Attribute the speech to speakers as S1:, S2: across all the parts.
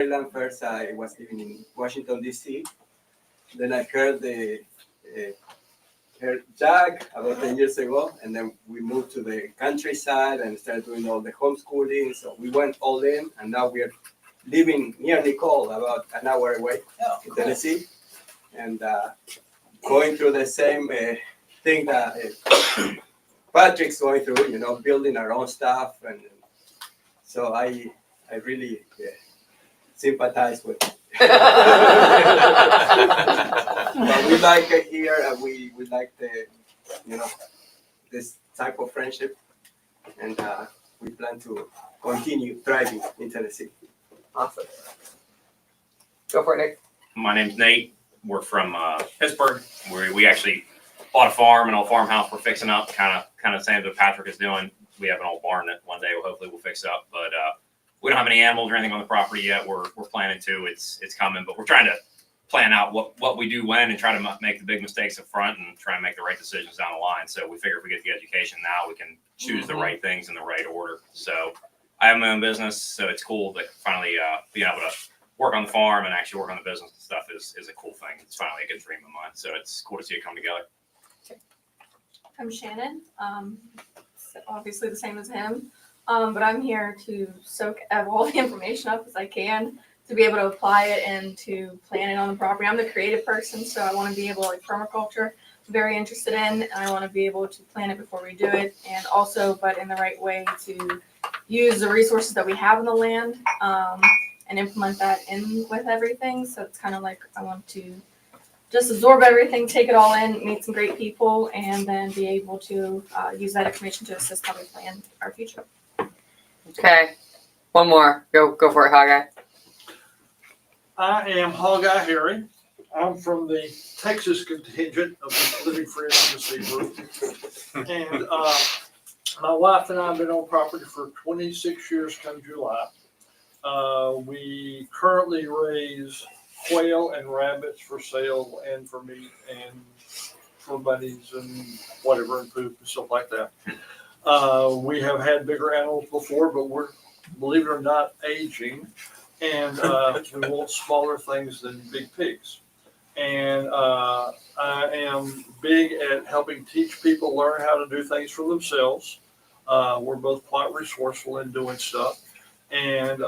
S1: Maryland. First, I was living in Washington, D.C. Then I heard Jack about 10 years ago, and then we moved to the countryside and started doing all the homeschooling. So we went all in, and now we are living near Nicole, about an hour away in Tennessee, and going through the same thing that Patrick's going through, building our own stuff. And so I really sympathize with it. But we like it here, and we like this type of friendship, and we plan to continue thriving in Tennessee.
S2: Awesome. Go for it, Nick.
S3: My name's Nate. We're from Pittsburgh. We actually bought a farm, an old farmhouse we're fixing up, kind of same as what Patrick is doing. We have an old barn that one day hopefully we'll fix up, but we don't have any animals or anything on the property yet. We're planning to. It's coming, but we're trying to plan out what we do when and try to make the big mistakes up front and try and make the right decisions down the line. So we figure if we get the education now, we can choose the right things in the right order. So I have my own business, so it's cool that finally being able to work on the farm and actually work on the business and stuff is a cool thing. It's finally a good dream of mine. So it's cool to see it come together.
S4: I'm Shannon. Obviously the same as him, but I'm here to soak all the information up as I can to be able to apply it and to plan it on the property. I'm the creative person, so I want to be able to, like permaculture, very interested in, and I want to be able to plan it before we do it, and also, but in the right way, to use the resources that we have in the land and implement that in with everything. So it's kind of like I want to just absorb everything, take it all in, meet some great people, and then be able to use that information to assist how we plan our future.
S2: Okay. One more. Go for it, Hawkeye.
S5: I am Hawkeye Harry. I'm from the Texas contingent of the Living Free Tennessee group. And my wife and I have been on property for 26 years come July. We currently raise quail and rabbits for sale and for meat and for bunnies and whatever, and poop and stuff like that. We have had bigger animals before, but we're, believe it or not, aging. And we want smaller things than big pigs. And I am big at helping teach people learn how to do things for themselves. We're both quite resourceful in doing stuff. And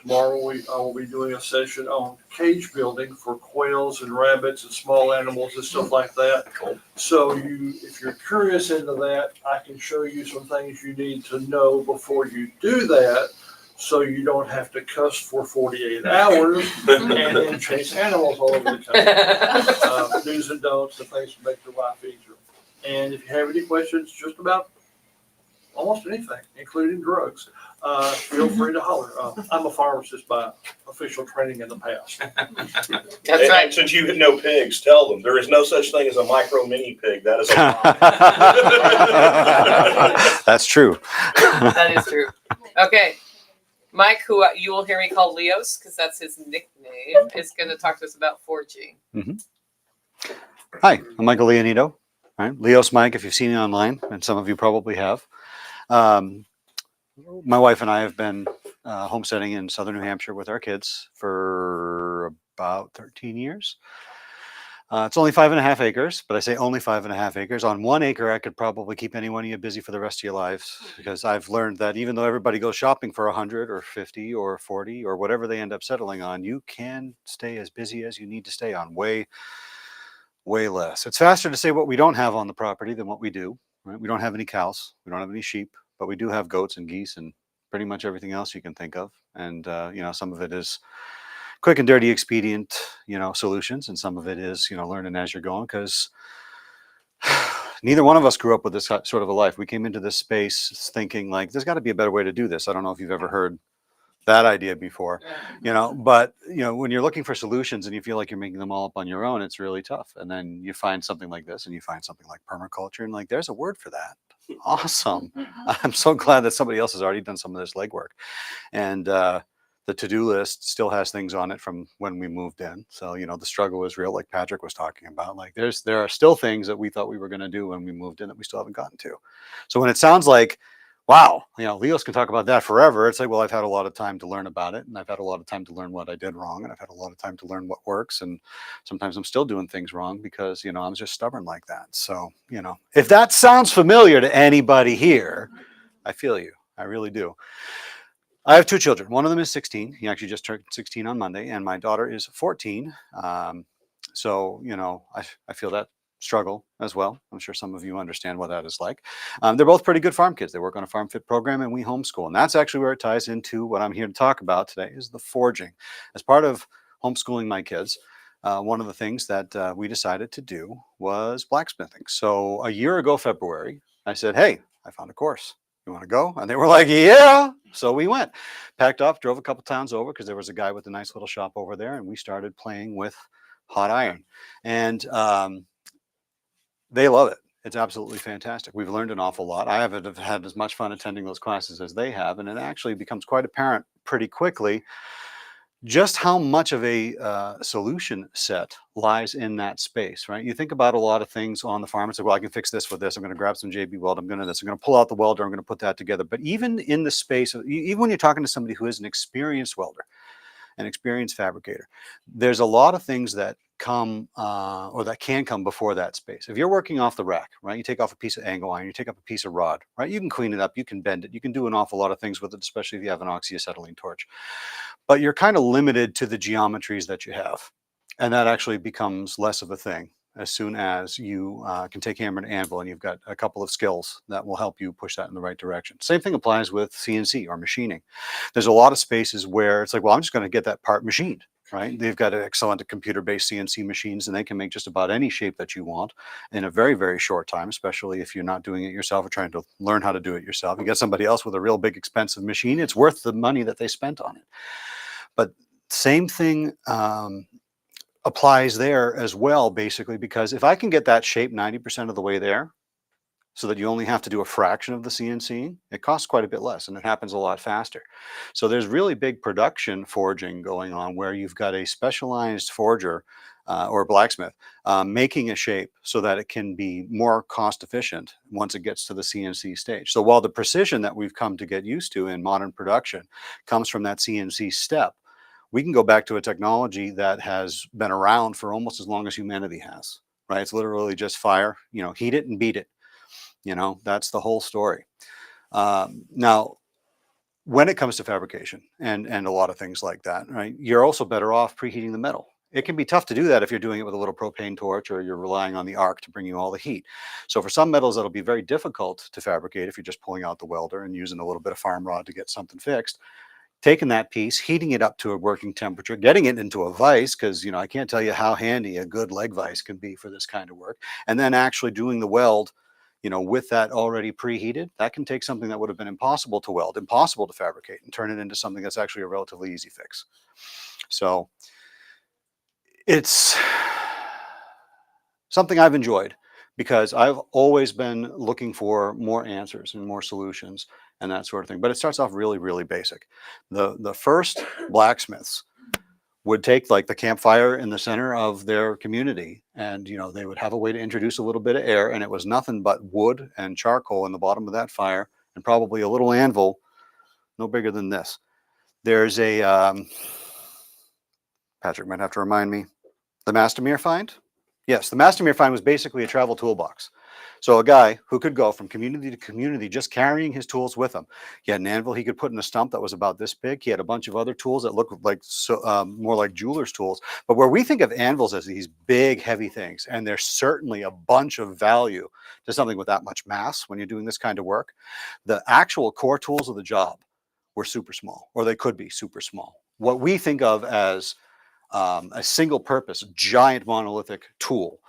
S5: tomorrow I will be doing a session on cage building for quails and rabbits and small animals and stuff like that.
S3: Cool.
S5: So if you're curious into that, I can show you some things you need to know before you do that, so you don't have to cuss for 48 hours and then chase animals all over the country. Do's and don'ts and things to make your life easier. And if you have any questions just about almost anything, including drugs, feel free to holler. I'm a pharmacist by official training in the past.
S2: That's right.
S6: And since you know pigs, tell them there is no such thing as a micro mini pig. That is a lie.
S7: That's true.
S2: That is true. Okay. Mike, who you will hear me call Leos, because that's his nickname, is going to talk to us about 4G.
S7: Mm-hmm. Hi, I'm Michael Leonito. All right, Leos Mike, if you've seen it online, and some of you probably have. My wife and I have been homesteading in southern New Hampshire with our kids for about 13 years. It's only 5.5 acres, but I say only 5.5 acres. On 1 acre, I could probably keep any one of you busy for the rest of your lives, because I've learned that even though everybody goes shopping for 100 or 50 or 40 or whatever they end up settling on, you can stay as busy as you need to stay on way less. It's faster to say what we don't have on the property than what we do. Right? We don't have any cows, we don't have any sheep, but we do have goats and geese and pretty much everything else you can think of. And some of it is quick and dirty expedient, solutions, and some of it is, learning as you're going, because neither one of us grew up with this sort of a life. We came into this space thinking like, there's got to be a better way to do this. I don't know if you've ever heard that idea before, but when you're looking for solutions and you feel like you're making them all up on your own, it's really tough. And then you find something like this, and you find something like permaculture, and like, there's a word for that. Awesome. I'm so glad that somebody else has already done some of this legwork. And the to-do list still has things on it from when we moved in. So, the struggle is real, like Patrick was talking about. Like there are still things that we thought we were going to do when we moved in that we still haven't gotten to. So when it sounds like wow, Leos can talk about that forever. It's like, well, I've had a lot of time to learn about it, and I've had a lot of time to learn what I did wrong, and I've had a lot of time to learn what works. And sometimes I'm still doing things wrong because, I'm just stubborn like that. So, if that sounds familiar to anybody here, I feel you. I really do. I have two children. One of them is 16. He actually just turned 16 on Monday, and my daughter is 14. So, I feel that struggle as well. I'm sure some of you understand what that is like. They're both pretty good farm kids. They work on a farm fit program, and we homeschool. And that's actually where it ties into what I'm here to talk about today is the forging. As part of homeschooling my kids, one of the things that we decided to do was blacksmithing. So a year ago, February, I said, hey, I found a course. You want to go? And they were like, yeah. So we went, packed up, drove a couple towns over because there was a guy with a nice little shop over there, and we started playing with hot iron. And they love it. It's absolutely fantastic. We've learned an awful lot. I haven't had as much fun attending those classes as they have, and it actually becomes quite apparent pretty quickly just how much of a solution set lies in that space, right? You think about a lot of things on the farm and say, well, I can fix this with this. I'm going to grab some JB weld. I'm going to pull out the welder. I'm going to put that together. But even in the space, even when you're talking to somebody who is an experienced welder, an experienced fabricator, there's a lot of things that come or that can come before that space. If you're working off the rack, right, you take off a piece of angle iron, you take up a piece of rod, right, you can clean it up, you can bend it, you can do an awful lot of things with it, especially if you have an oxyacetylene torch. But you're kind of limited to the geometries that you have. And that actually becomes less of a thing as soon as you can take hammer and anvil and you've got a couple of skills that will help you push that in the right direction. Same thing applies with CNC or machining. There's a lot of spaces where it's like, well, I'm just going to get that part machined, right? They've got excellent computer-based CNC machines, and they can make just about any shape that you want in a very, very short time, especially if you're not doing it yourself or trying to learn how to do it yourself. You get somebody else with a real big expensive machine, it's worth the money that they spent on it. But same thing applies there as well, basically, because if I can get that shape 90% of the way there, so that you only have to do a fraction of the CNC, it costs quite a bit less and it happens a lot faster. So there's really big production forging going on where you've got a specialized forger or blacksmith making a shape so that it can be more cost efficient once it gets to the CNC stage. So while the precision that we've come to get used to in modern production comes from that CNC step, we can go back to a technology that has been around for almost as long as humanity has, right? It's literally just fire, heat it and beat it. That's the whole story. Now, when it comes to fabrication and a lot of things like that, right, you're also better off preheating the metal. It can be tough to do that if you're doing it with a little propane torch or you're relying on the arc to bring you all the heat. So for some metals, that'll be very difficult to fabricate if you're just pulling out the welder and using a little bit of farm rod to get something fixed. Taking that piece, heating it up to a working temperature, getting it into a vise, because I can't tell you how handy a good leg vise can be for this kind of work, and then actually doing the weld with that already preheated, that can take something that would have been impossible to weld, impossible to fabricate, and turn it into something that's actually a relatively easy fix. So it's something I've enjoyed because I've always been looking for more answers and more solutions and that sort of thing. But it starts off really, really basic. The first blacksmiths would take like the campfire in the center of their community and they would have a way to introduce a little bit of air, and it was nothing but wood and charcoal in the bottom of that fire and probably a little anvil no bigger than this. There's a Patrick might have to remind me, the Mastermere find. Yes, the Mastermere find was basically a travel toolbox. So a guy who could go from community to community just carrying his tools with him. He had an anvil he could put in a stump that was about this big. He had a bunch of other tools that looked like more like jeweler's tools. But where we think of anvils as these big, heavy things, and there's certainly a bunch of value to something with that much mass when you're doing this kind of work, the actual core tools of the job were super small, or they could be super small. What we think of as a single purpose, giant monolithic tool,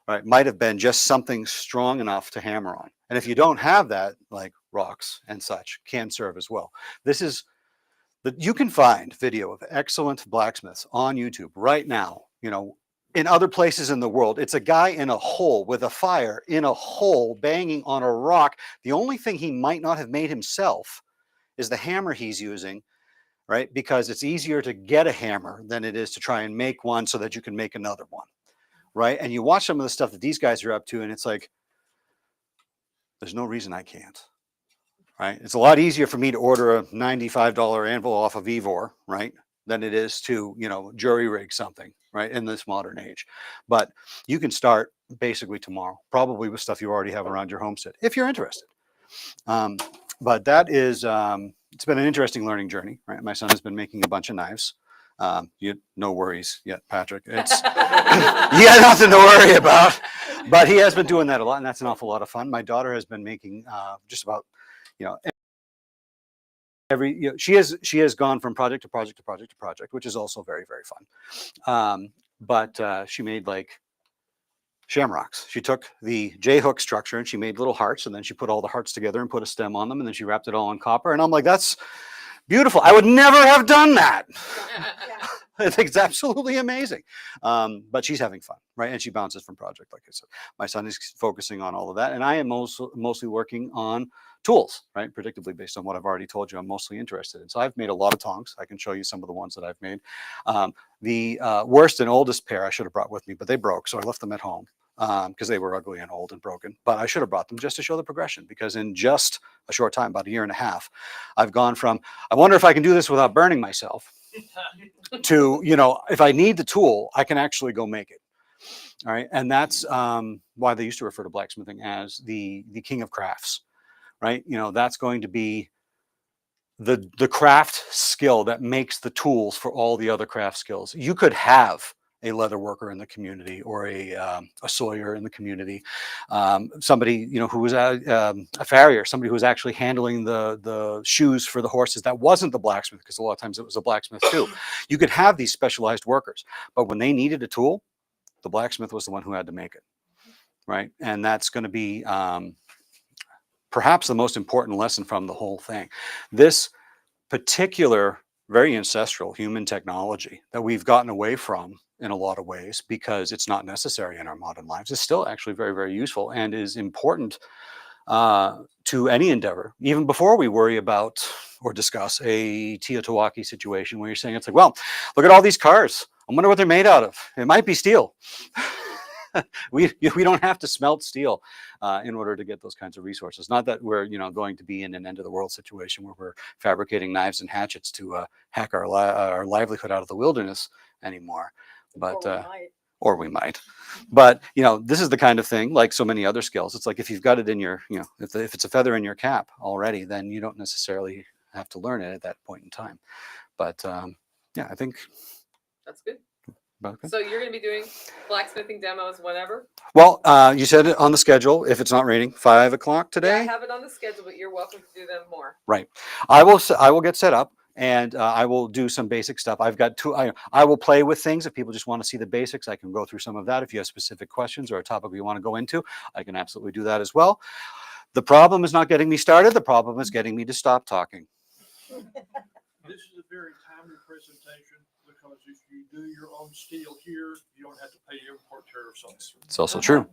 S7: right, might have been just something strong enough to hammer on. And if you don't have that, like rocks and such can serve as well. You can find video of excellent blacksmiths on YouTube right now, in other places in the world. It's a guy in a hole with a fire in a hole banging on a rock. The only thing he might not have made himself is the hammer he's using, right? Because it's easier to get a hammer than it is to try and make one so that you can make another one, right? And you watch some of the stuff that these guys are up to, and it's like, there's no reason I can't, right? It's a lot easier for me to order a $95 anvil off of Evor, right, than it is to, jury rig something, right, in this modern age. But you can start basically tomorrow, probably with stuff you already have around your homestead, if you're interested. But that is, it's been an interesting learning journey, right? My son has been making a bunch of knives. No worries yet, Patrick. It's you got nothing to worry about. But he has been doing that a lot, and that's an awful lot of fun. My daughter has been making just about, she has gone from project to project to project to project, which is also very, very fun. But she made like shamrocks. She took the J-hook structure and she made little hearts, and then she put all the hearts together and put a stem on them, and then she wrapped it all in copper. And I'm like, that's beautiful. I would never have done that. I think it's absolutely amazing. But she's having fun, right? And she bounces from project, like I said. My son is focusing on all of that, and I am mostly working on tools, right? Predictably, based on what I've already told you, I'm mostly interested in. So I've made a lot of tongs. I can show you some of the ones that I've made. The worst and oldest pair I should have brought with me, but they broke, so I left them at home because they were ugly and old and broken. But I should have brought them just to show the progression, because in just a short time, about a year and a half, I've gone from, I wonder if I can do this without burning myself, to, if I need the tool, I can actually go make it. All right. And that's why they used to refer to blacksmithing as the king of crafts, right? That's going to be the craft skill that makes the tools for all the other craft skills. You could have a leather worker in the community, or a sawyer in the community, somebody who was a farrier, somebody who was actually handling the shoes for the horses. That wasn't the blacksmith, because a lot of times it was a blacksmith too. You could have these specialized workers, but when they needed a tool, the blacksmith was the one who had to make it, right? And that's going to be perhaps the most important lesson from the whole thing. This particular very ancestral human technology that we've gotten away from in a lot of ways because it's not necessary in our modern lives, is still actually very, very useful and is important to any endeavor, even before we worry about or discuss a Teotihuacan situation where you're saying, it's like, well, look at all these cars. I wonder what they're made out of. It might be steel. We don't have to smelt steel in order to get those kinds of resources. Not that we're going to be in an end of the world situation where we're fabricating knives and hatchets to hack our livelihood out of the wilderness anymore. But or we might. But this is the kind of thing, like so many other skills. It's like if you've got it in your, if it's a feather in your cap already, then you don't necessarily have to learn it at that point in time. But yeah, I think
S2: that's good.
S7: Okay.
S2: So you're going to be doing blacksmithing demos whenever?
S7: Well, you said it on the schedule. If it's not raining, 5 o'clock today.
S2: Yeah, I have it on the schedule, but you're welcome to do them more.
S7: Right. I will get set up, and I will do some basic stuff. I've got two. I will play with things. If people just want to see the basics, I can go through some of that. If you have specific questions or a topic you want to go into, I can absolutely do that as well. The problem is not getting me started. The problem is getting me to stop talking.
S5: This is a very timely presentation, because if you do your own steel here, you don't have to pay import tariffs on it.
S7: It's also true.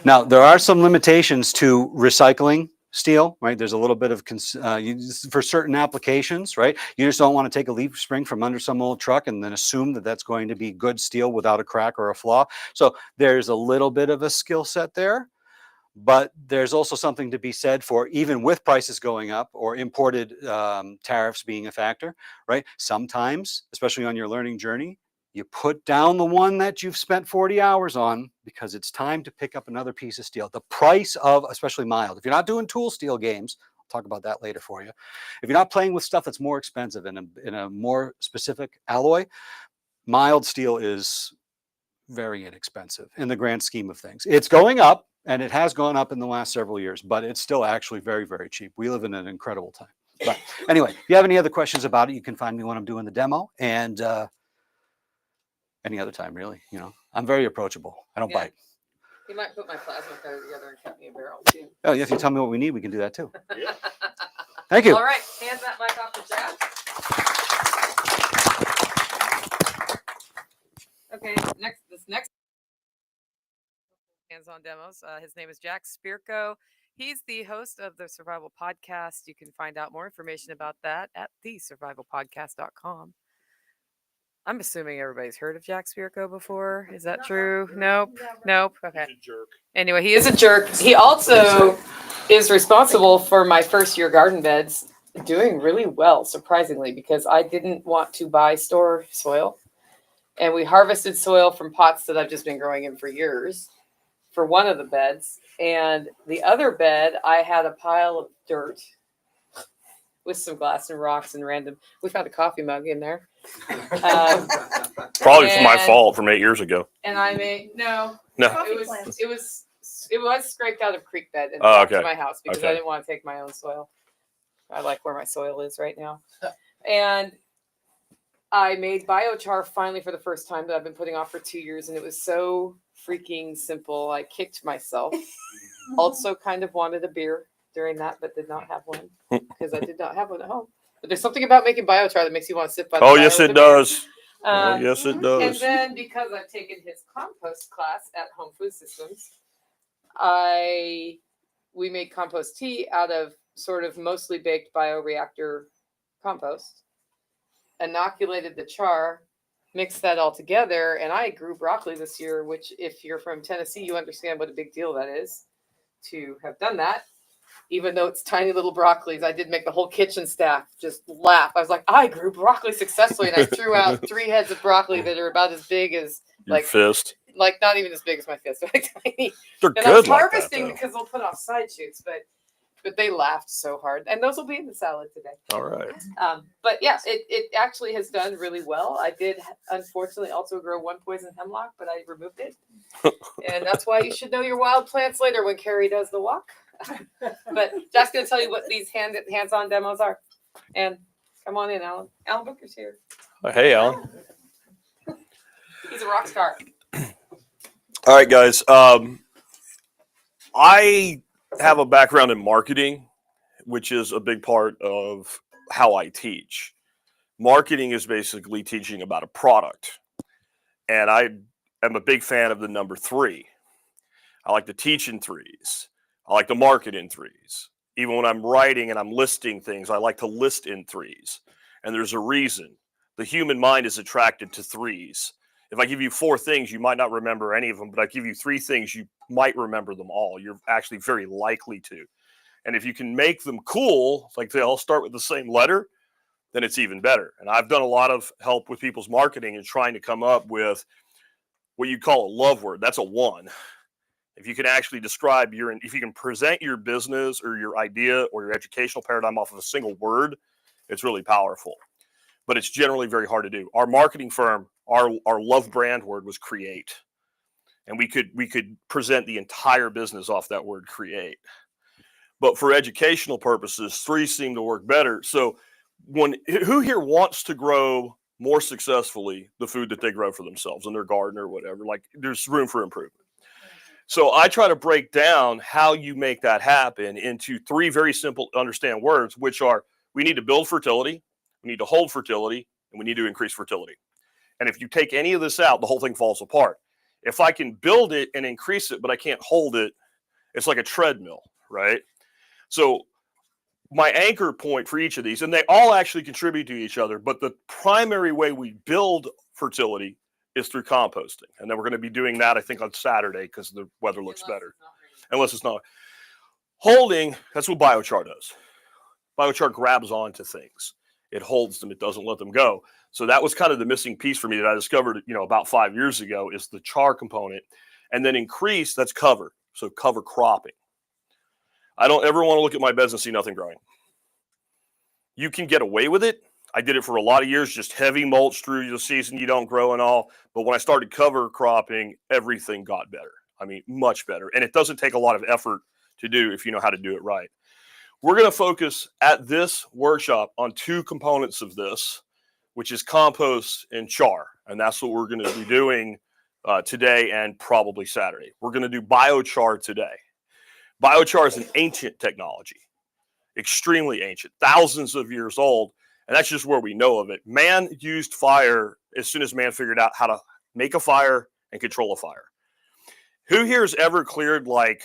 S7: Now, there are some limitations to recycling steel, right? There's a little bit of, for certain applications, right? You just don't want to take a leaf spring from under some old truck and then assume that that's going to be good steel without a crack or a flaw. So there's a little bit of a skill set there. But there's also something to be said for, even with prices going up or imported tariffs being a factor, right? Sometimes, especially on your learning journey, you put down the one that you've spent 40 hours on because it's time to pick up another piece of steel. The price of, especially mild, if you're not doing tool steel games, I'll talk about that later for you. If you're not playing with stuff that's more expensive in a more specific alloy, mild steel is very inexpensive in the grand scheme of things. It's going up. And it has gone up in the last several years, but it's still actually very, very cheap. We live in an incredible time. But anyway, if you have any other questions about it, you can find me when I'm doing the demo, and any other time, really. I'm very approachable. I don't bite.
S2: You might put my plasma cutter together and cut me a barrel too.
S7: Oh, yeah, if you tell me what we need, we can do that too. Yeah. Thank you.
S2: All right, hand that mic off to Jack. Okay, this next hands-on demos. His name is Jack Spirko. He's the host of the Survival Podcast. You can find out more information about that at thesurvivalpodcast.com. I'm assuming everybody's heard of Jack Spirko before. Is that true? Nope. Okay.
S5: He's a jerk.
S2: Anyway, he is a jerk. He also is responsible for my first year garden beds doing really well, surprisingly, because I didn't want to buy store soil. And we harvested soil from pots that I've just been growing in for years for one of the beds. And the other bed, I had a pile of dirt with some glass and rocks and random. We found a coffee mug in there.
S6: Probably my
S2: And-
S6: fault from 8 years ago.
S2: And I made no.
S6: No.
S2: It was scraped out of creek bed and
S6: Oh,
S2: brought to
S6: okay.
S2: my house because I
S6: Okay.
S2: didn't want to take my own soil. I like where my soil is right now. And I made biochar finally for the first time that I've been putting off for 2 years, and it was so freaking simple. I kicked myself. Also kind of wanted a beer during that, but did not have one because I did not have one at home. But there's something about making biochar that makes you want to sit by the
S6: Oh,
S2: fire
S6: yes,
S2: with
S6: it
S2: a beer.
S6: does. Oh,
S2: Um,
S6: yes, it
S2: And
S6: does.
S2: then because I've taken his compost class at Home Food Systems, we made compost tea out of sort of mostly baked bioreactor compost, inoculated the char, mixed that all together, and I grew broccoli this year, which if you're from Tennessee, you understand what a big deal that is to have done that. Even though it's tiny little broccolis, I did make the whole kitchen staff just laugh. I was like, I grew broccoli successfully, and I threw out 3 heads of broccoli that are about as big as,
S6: Your
S2: like,
S6: fist.
S2: like not even as big as my fist, like tiny.
S6: They're
S2: And I was
S6: good like that,
S2: harvesting
S6: though.
S2: because they'll put off side shoots, but they laughed so hard, and those will be in the salad today.
S6: All right.
S2: But yeah, it actually has done really well. I did unfortunately also grow one poison hemlock, but I removed it, and that's why you should know your wild plants later when Carrie does the walk. But Jack's gonna tell you what these hands-on demos are, and come on in, Alan. Alan Booker's here.
S6: Hey, Alan.
S2: He's a rock star.
S6: All right, guys. I have a background in marketing, which is a big part of how I teach. Marketing is basically teaching about a product. And I am a big fan of the number 3. I like to teach in 3s. I like to market in 3s. Even when I'm writing and I'm listing things, I like to list in 3s. And there's a reason. The human mind is attracted to 3s. If I give you 4 things, you might not remember any of them, but I give you 3 things, you might remember them all. You're actually very likely to. And if you can make them cool, like they all start with the same letter, then it's even better. And I've done a lot of help with people's marketing and trying to come up with what you call a love word. That's a 1. If you can actually describe if you can present your business or your idea or your educational paradigm off of a single word, it's really powerful. But it's generally very hard to do. Our marketing firm, our love brand word was create. And we could present the entire business off that word create. But for educational purposes, 3 seem to work better. So who here wants to grow more successfully the food that they grow for themselves in their garden or whatever? Like, there's room for improvement. So I try to break down how you make that happen into 3 very simple to understand words, which are: we need to build fertility, we need to hold fertility, and we need to increase fertility. And if you take any of this out, the whole thing falls apart. If I can build it and increase it, but I can't hold it, it's like a treadmill, right? So my anchor point for each of these, and they all actually contribute to each other, but the primary way we build fertility is through composting. And then we're going to be doing that, I think, on Saturday because the weather looks better. Unless it's not. Holding, that's what biochar does. Biochar grabs onto things. It holds them. It doesn't let them go. So that was kind of the missing piece for me that I discovered, about 5 years ago, is the char component. And then increase, that's cover. So cover cropping. I don't ever want to look at my beds and see nothing growing. You can get away with it. I did it for a lot of years, just heavy mulch through the season, you don't grow and all. But when I started cover cropping, everything got better. I mean, much better. And it doesn't take a lot of effort to do if you know how to do it right. We're going to focus at this workshop on 2 components of this, which is compost and char. And that's what we're going to be doing today and probably Saturday. We're going to do biochar today. Biochar is an ancient technology, extremely ancient, thousands of years old. And that's just where we know of it. Man used fire as soon as man figured out how to make a fire and control a fire. Who here has ever cleared like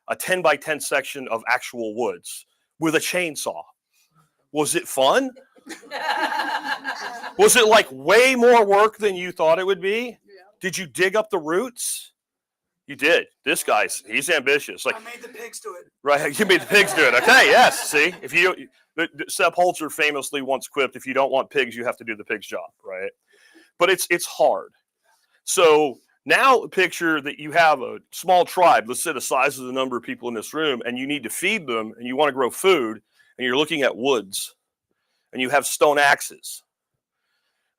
S6: a 10 by 10 section of actual woods with a chainsaw? Was it fun? Was it like way more work than you thought it would be? Did you dig up the roots? You did. This he's ambitious. Like
S8: I made the pigs do it.
S6: right, you made the pigs do it. Okay, yes. See, if you Sepp Holzer famously once quipped, "If you don't want pigs, you have to do the pig's job." Right? But it's hard. So now picture that you have a small tribe. Let's say the size of the number of people in this room, and you need to feed them, and you want to grow food, and you're looking at woods, and you have stone axes.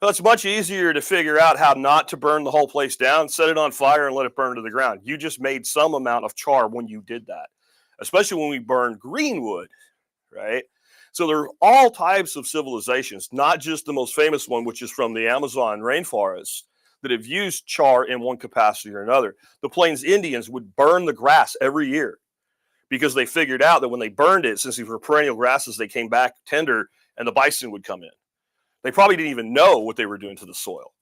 S6: Well, it's much easier to figure out how not to burn the whole place down, set it on fire, and let it burn to the ground. You just made some amount of char when you did that, especially when we burn green wood, right? So there are all types of civilizations, not just the most famous one, which is from the Amazon rainforest, that have used char in one capacity or another. The Plains Indians would burn the grass every year because they figured out that when they burned it, since these were perennial grasses, they came back tender and the bison would come in. They probably didn't even know what they were doing to the soil,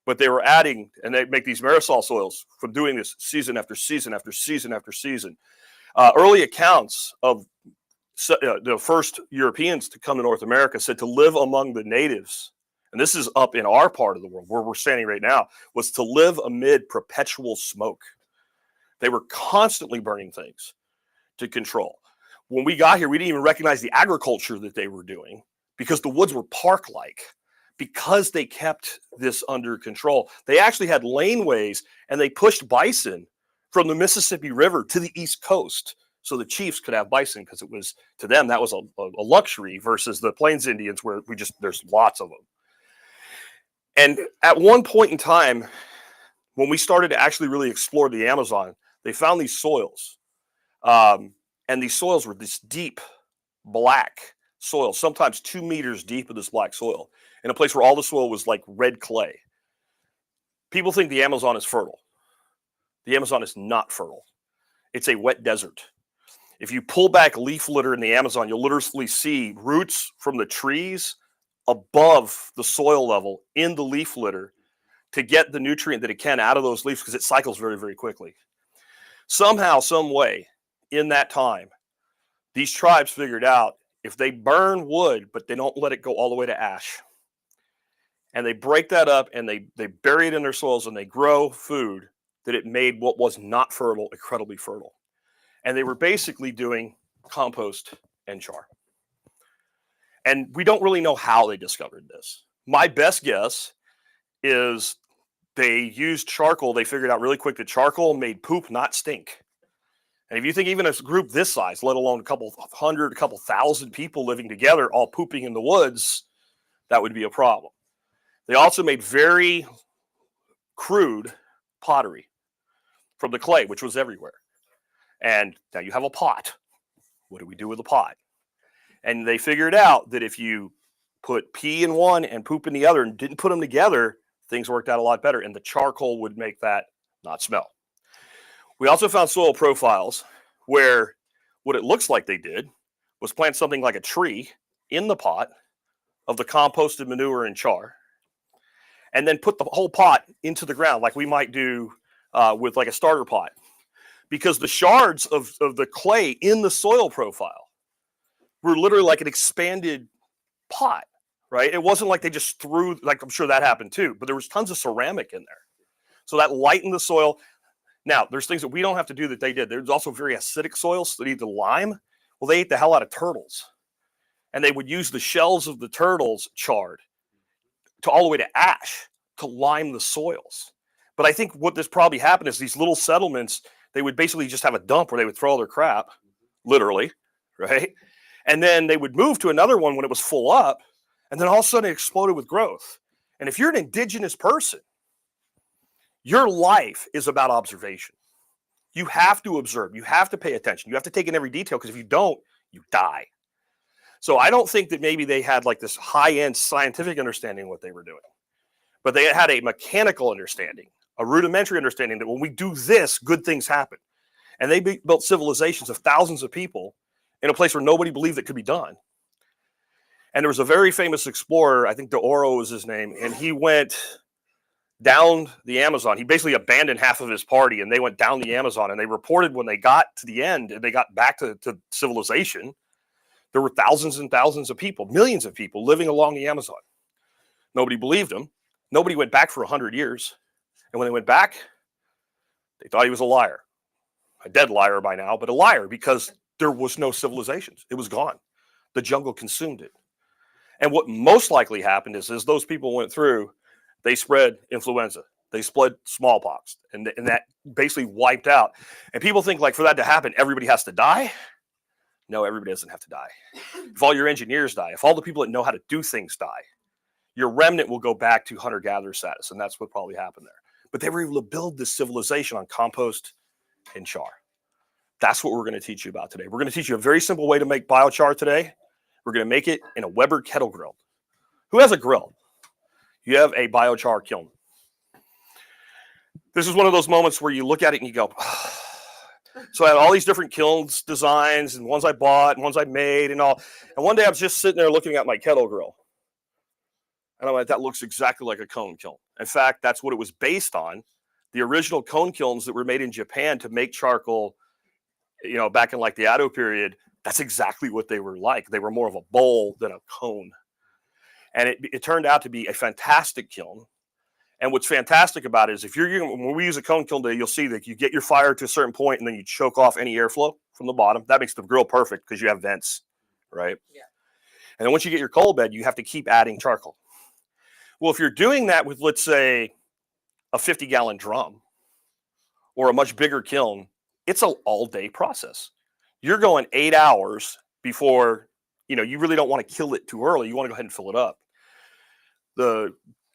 S6: but they were adding, and they make these marisol soils from doing this season after season after season after season. Early accounts of the first Europeans to come to North America said to live among the natives, and this is up in our part of the world where we're standing right now, was to live amid perpetual smoke. They were constantly burning things to control. When we got here, we didn't even recognize the agriculture that they were doing, because the woods were park-like, because they kept this under control. They actually had laneways, and they pushed bison from the Mississippi River to the East Coast so the chiefs could have bison, because it was, to them, that was a luxury versus the Plains Indians where there's lots of them. And at one point in time, when we started to actually really explore the Amazon, they found these soils. And these soils were this deep, black soil, sometimes 2 meters deep of this black soil, in a place where all the soil was like red clay. People think the Amazon is fertile. The Amazon is not fertile. It's a wet desert. If you pull back leaf litter in the Amazon, you'll literally see roots from the trees above the soil level in the leaf litter to get the nutrient that it can out of those leaves, because it cycles very, very quickly. Somehow, some way, in that time, these tribes figured out if they burn wood, but they don't let it go all the way to ash, and they break that up and they bury it in their soils and they grow food, that it made what was not fertile incredibly fertile. And they were basically doing compost and char. And we don't really know how they discovered this. My best guess is they used charcoal. They figured out really quick that charcoal made poop not stink. And if you think even a group this size, let alone a couple hundred, a couple thousand people living together, all pooping in the woods, that would be a problem. They also made very crude pottery from the clay, which was everywhere. And now you have a pot. What do we do with a pot? And they figured out that if you put pee in one and poop in the other and didn't put them together, things worked out a lot better. And the charcoal would make that not smell. We also found soil profiles where what it looks like they did was plant something like a tree in the pot of the composted manure and char, and then put the whole pot into the ground like we might do with like a starter pot. Because the shards of the clay in the soil profile were literally like an expanded pot, right? It wasn't like they just threw, like I'm sure that happened too, but there was tons of ceramic in there. So that lightened the soil. Now, there's things that we don't have to do that they did. There's also very acidic soils that eat the lime. Well, they ate the hell out of turtles. And they would use the shells of the turtles charred to all the way to ash to lime the soils. But I think what this probably happened is these little settlements, they would basically just have a dump where they would throw all their crap, literally, right? And then they would move to another one when it was full up, and then all of a sudden it exploded with growth. And if you're an indigenous person, your life is about observation. You have to observe. You have to pay attention. You have to take in every detail, because if you don't, you die. So I don't think that maybe they had like this high-end scientific understanding of what they were doing, but they had a mechanical understanding, a rudimentary understanding that when we do this, good things happen. And they built civilizations of thousands of people in a place where nobody believed it could be done. And there was a very famous explorer, I think De Oro was his name, and he went down the Amazon. He basically abandoned half of his party, and they went down the Amazon, and they reported when they got to the end and they got back to civilization, there were thousands and thousands of people, millions of people living along the Amazon. Nobody believed them. Nobody went back for 100 years. And when they went back, They thought he was a liar, a dead liar by now, but a liar because there was no civilizations. It was gone. The jungle consumed it. And what most likely happened is as those people went through, they spread influenza. They spread smallpox, and that basically wiped out. And people think like for that to happen, everybody has to die. No, everybody doesn't have to die. If all your engineers die, if all the people that know how to do things die, your remnant will go back to hunter-gatherer status, and that's what probably happened there. But they were able to build this civilization on compost and char. That's what we're going to teach you about today. We're going to teach you a very simple way to make biochar today. We're going to make it in a Weber kettle grill. Who has a grill? You have a biochar kiln. This is one of those moments where you look at it and you go, oh. So I had all these different kilns designs and ones I bought and ones I made and all. And one day I was just sitting there looking at my kettle grill. And I'm like, that looks exactly like a cone kiln. In fact, that's what it was based on. The original cone kilns that were made in Japan to make charcoal, back in like the Edo period, that's exactly what they were like. They were more of a bowl than a cone. And it turned out to be a fantastic kiln. And what's fantastic about it is when we use a cone kiln today, you'll see that you get your fire to a certain point and then you choke off any airflow from the bottom. That makes the grill perfect because you have vents, right?
S2: Yeah.
S6: And then once you get your coal bed, you have to keep adding charcoal. Well, if you're doing that with, let's say, a 50-gallon drum or a much bigger kiln, it's an all-day process. You're going 8 hours before, you really don't want to kill it too early. You want to go ahead and fill it up. The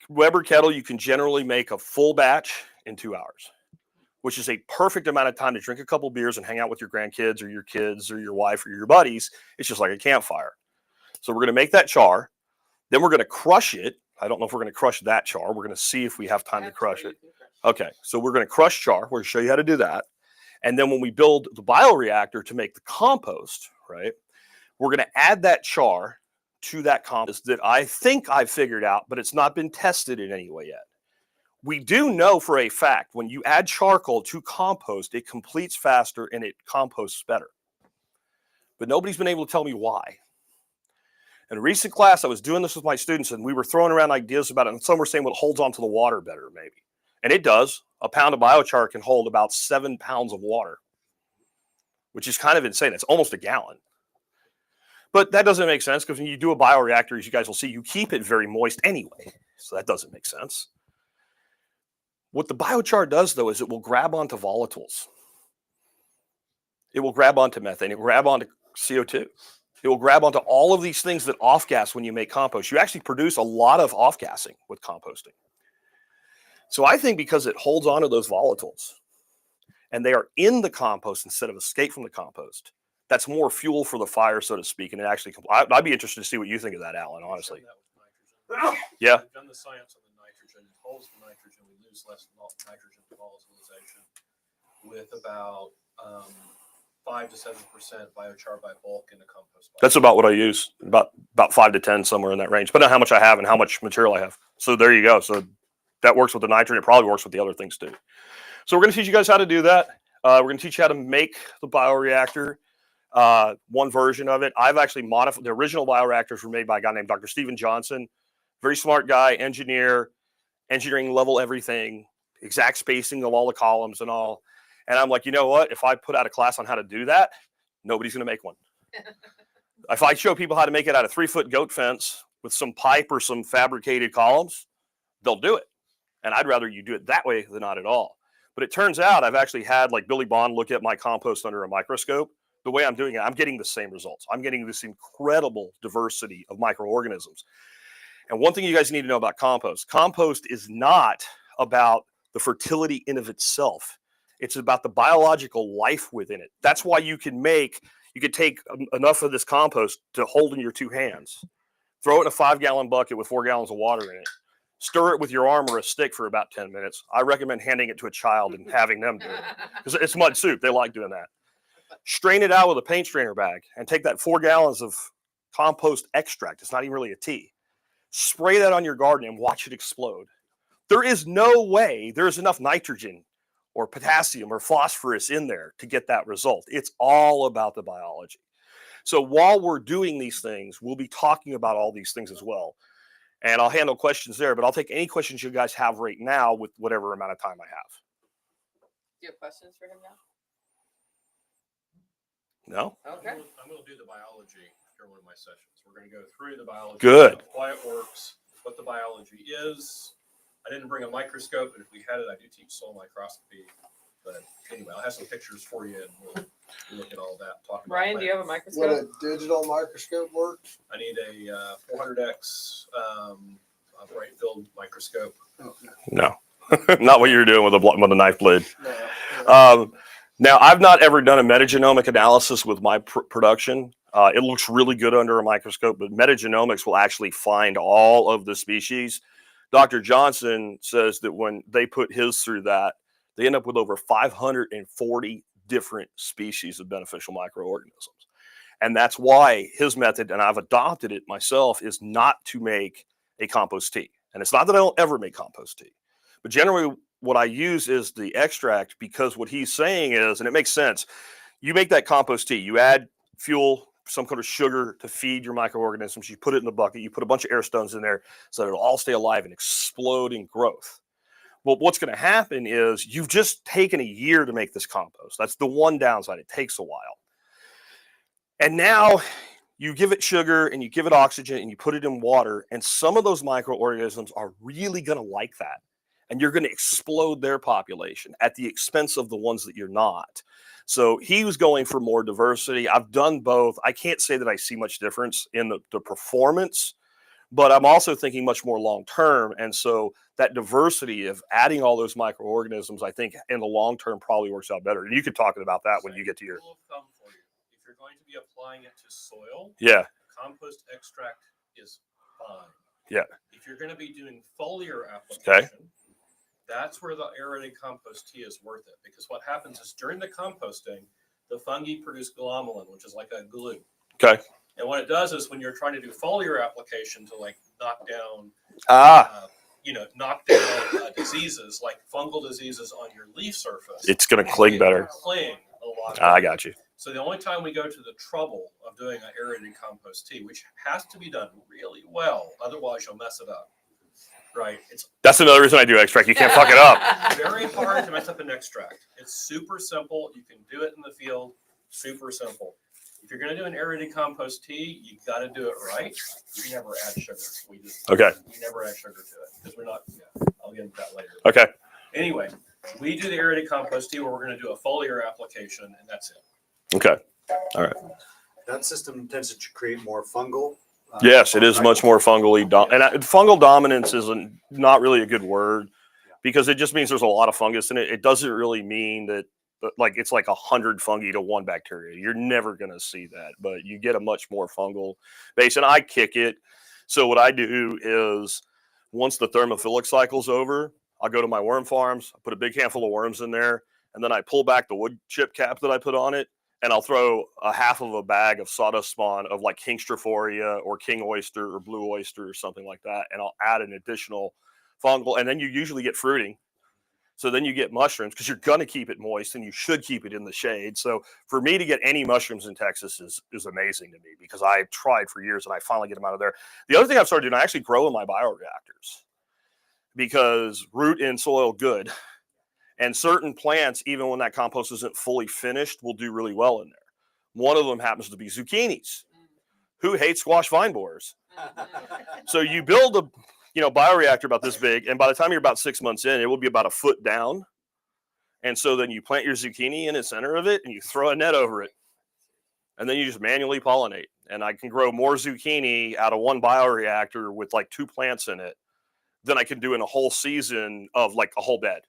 S6: Weber kettle, you can generally make a full batch in 2 hours, which is a perfect amount of time to drink a couple beers and hang out with your grandkids or your kids or your wife or your buddies. It's just like a campfire. So we're going to make that char. Then we're going to crush it. I don't know if we're going to crush that char. We're going to see if we have time to crush it. Okay, so we're going to crush char. We're going to show you how to do that. And then when we build the bioreactor to make the compost, right, we're going to add that char to that compost that I think I've figured out, but it's not been tested in any way yet. We do know for a fact when you add charcoal to compost, it completes faster and it composts better. But nobody's been able to tell me why. In a recent class, I was doing this with my students, and we were throwing around ideas about it, and some were saying, well, it holds on to the water better, maybe. And it does. A pound of biochar can hold about 7 pounds of water, which is kind of insane. It's almost a gallon. But that doesn't make sense because when you do a bioreactor, as you guys will see, you keep it very moist anyway. So that doesn't make sense. What the biochar does, though, is it will grab onto volatiles. It will grab onto methane. It will grab onto CO2. It will grab onto all of these things that off-gas when you make compost. You actually produce a lot of off-gassing with composting. So I think because it holds onto those volatiles and they are in the compost instead of escape from the compost, that's more fuel for the fire, so to speak. And it actually, I'd be interested to see what you think of that, Alan, honestly. Yeah.
S5: We've done the science on the nitrogen. It holds the nitrogen. We lose less nitrogen volatilization with about 5 to 7% biochar by bulk in the compost pile.
S6: That's about what I use, about 5 to 10, somewhere in that range, depending on how much I have and how much material I have. So there you go. So that works with the nitrogen. It probably works with the other things too. So we're going to teach you guys how to do that. We're going to teach you how to make the bioreactor. One version of it. I've actually modified. The original bioreactors were made by a guy named Dr. Stephen Johnson. Very smart guy, engineering level everything, exact spacing of all the columns and all. And I'm like, you know what? If I put out a class on how to do that, nobody's going to make one. If I show people how to make it out of 3-foot goat fence with some pipe or some fabricated columns, they'll do it. And I'd rather you do it that way than not at all. But it turns out I've actually had like Billy Bond look at my compost under a microscope. The way I'm doing it, I'm getting the same results. I'm getting this incredible diversity of microorganisms. And one thing you guys need to know about compost is not about the fertility in of itself. It's about the biological life within it. That's why you can take enough of this compost to hold in your 2 hands, throw it in a 5-gallon bucket with 4 gallons of water in it, stir it with your arm or a stick for about 10 minutes. I recommend handing it to a child and having them do it because it's mud soup. They like doing that. Strain it out with a paint strainer bag and take that 4 gallons of compost extract. It's not even really a tea. Spray that on your garden and watch it explode. There is no way there's enough nitrogen or potassium or phosphorus in there to get that result. It's all about the biology. So while we're doing these things, we'll be talking about all these things as well. And I'll handle questions there, but I'll take any questions you guys have right now with whatever amount of time I have.
S2: you have questions for him now?
S6: No?
S2: Okay.
S8: I'm going to do the biology during one of my sessions. We're going to go through the biology.
S6: Good.
S8: Why it works, what the biology is. I didn't bring a microscope, but if we had it, I do teach soil microscopy. But anyway, I'll have some pictures for you, and we'll look at all that. Talk about
S2: Ryan, do you have a
S9: Would
S2: microscope?
S9: a digital microscope work?
S8: I need a 400x bright field microscope.
S6: No. Not what you're doing with a knife blade.
S9: No.
S6: Now, I've not ever done a metagenomic analysis with my production. It looks really good under a microscope, but metagenomics will actually find all of the species. Dr. Johnson says that when they put his through that, they end up with over 540 different species of beneficial microorganisms. And that's why his method, and I've adopted it myself, is not to make a compost tea. And it's not that I don't ever make compost tea, but generally what I use is the extract, because what he's saying is, and it makes sense, you make that compost tea, you add fuel, some kind of sugar to feed your microorganisms, you put it in the bucket, you put a bunch of air stones in there so that it'll all stay alive and explode in growth. Well, what's going to happen is you've just taken a year to make this compost. That's the one downside. It takes a while. And now you give it sugar and you give it oxygen and you put it in water, and some of those microorganisms are really going to like that. And you're going to explode their population at the expense of the ones that you're not. So he was going for more diversity. I've done both. I can't say that I see much difference in the performance, but I'm also thinking much more long term. And so that diversity of adding all those microorganisms, I think in the long term probably works out better. And you could talk about that when you get to your.
S8: Rule of thumb for you. If you're going to be applying it to soil,
S6: Yeah.
S8: compost extract is fine.
S6: Yeah.
S8: If you're going to be doing foliar application,
S6: Okay.
S8: that's where the aerated compost tea is worth it, because what happens is during the composting, the fungi produce glomalin, which is like a glue.
S6: Okay.
S8: And what it does is when you're trying to do foliar application to like knock down, knock down diseases like fungal diseases on your leaf surface,
S6: It's going to cling
S8: it
S6: better.
S8: will cling a lot.
S6: I got you.
S8: So the only time we go to the trouble of doing an aerated compost tea, which has to be done really well, otherwise you'll mess it up. Right? It's
S6: That's another reason I do extract. You can't fuck it up.
S8: very hard to mess up an extract. It's super simple. You can do it in the field. Super simple. If you're going to do an aerated compost tea, you got to do it right. We never add sugar. We never add sugar to it because we're not. Yeah, I'll get into that later.
S6: Okay.
S8: Anyway, we do the aerated compost tea where we're going to do a foliar application, and that's it.
S6: Okay. All right.
S7: That system tends to create more fungal.
S6: Yes, it is much more fungally and fungal dominance is not really a good word because it just means there's a lot of fungus in it. It doesn't really mean that like it's like 100 fungi to one bacteria. You're never going to see that, but you get a much more fungal base. And I kick it. So what I do is once the thermophilic cycle's over, I'll go to my worm farms, I put a big handful of worms in there, and then I pull back the wood chip cap that I put on it. And I'll throw a half of a bag of sawdust spawn of like Kingstrophoria or king oyster or blue oyster or something like that. And I'll add an additional fungal. And then you usually get fruiting. So then you get mushrooms because you're going to keep it moist and you should keep it in the shade. So for me to get any mushrooms in Texas is amazing to me because I tried for years and I finally get them out of there. The other thing I've started doing, I actually grow in my bioreactors because root in soil good. And certain plants, even when that compost isn't fully finished, will do really well in there. One of them happens to be zucchinis. Who hates squash vine borers? So you build a bioreactor about this big, and by the time you're about 6 months in, it will be about a foot down. And so then you plant your zucchini in the center of it, and you throw a net over it. And then you just manually pollinate. And I can grow more zucchini out of one bioreactor with like 2 plants in it than I can do in a whole season of like a whole bed.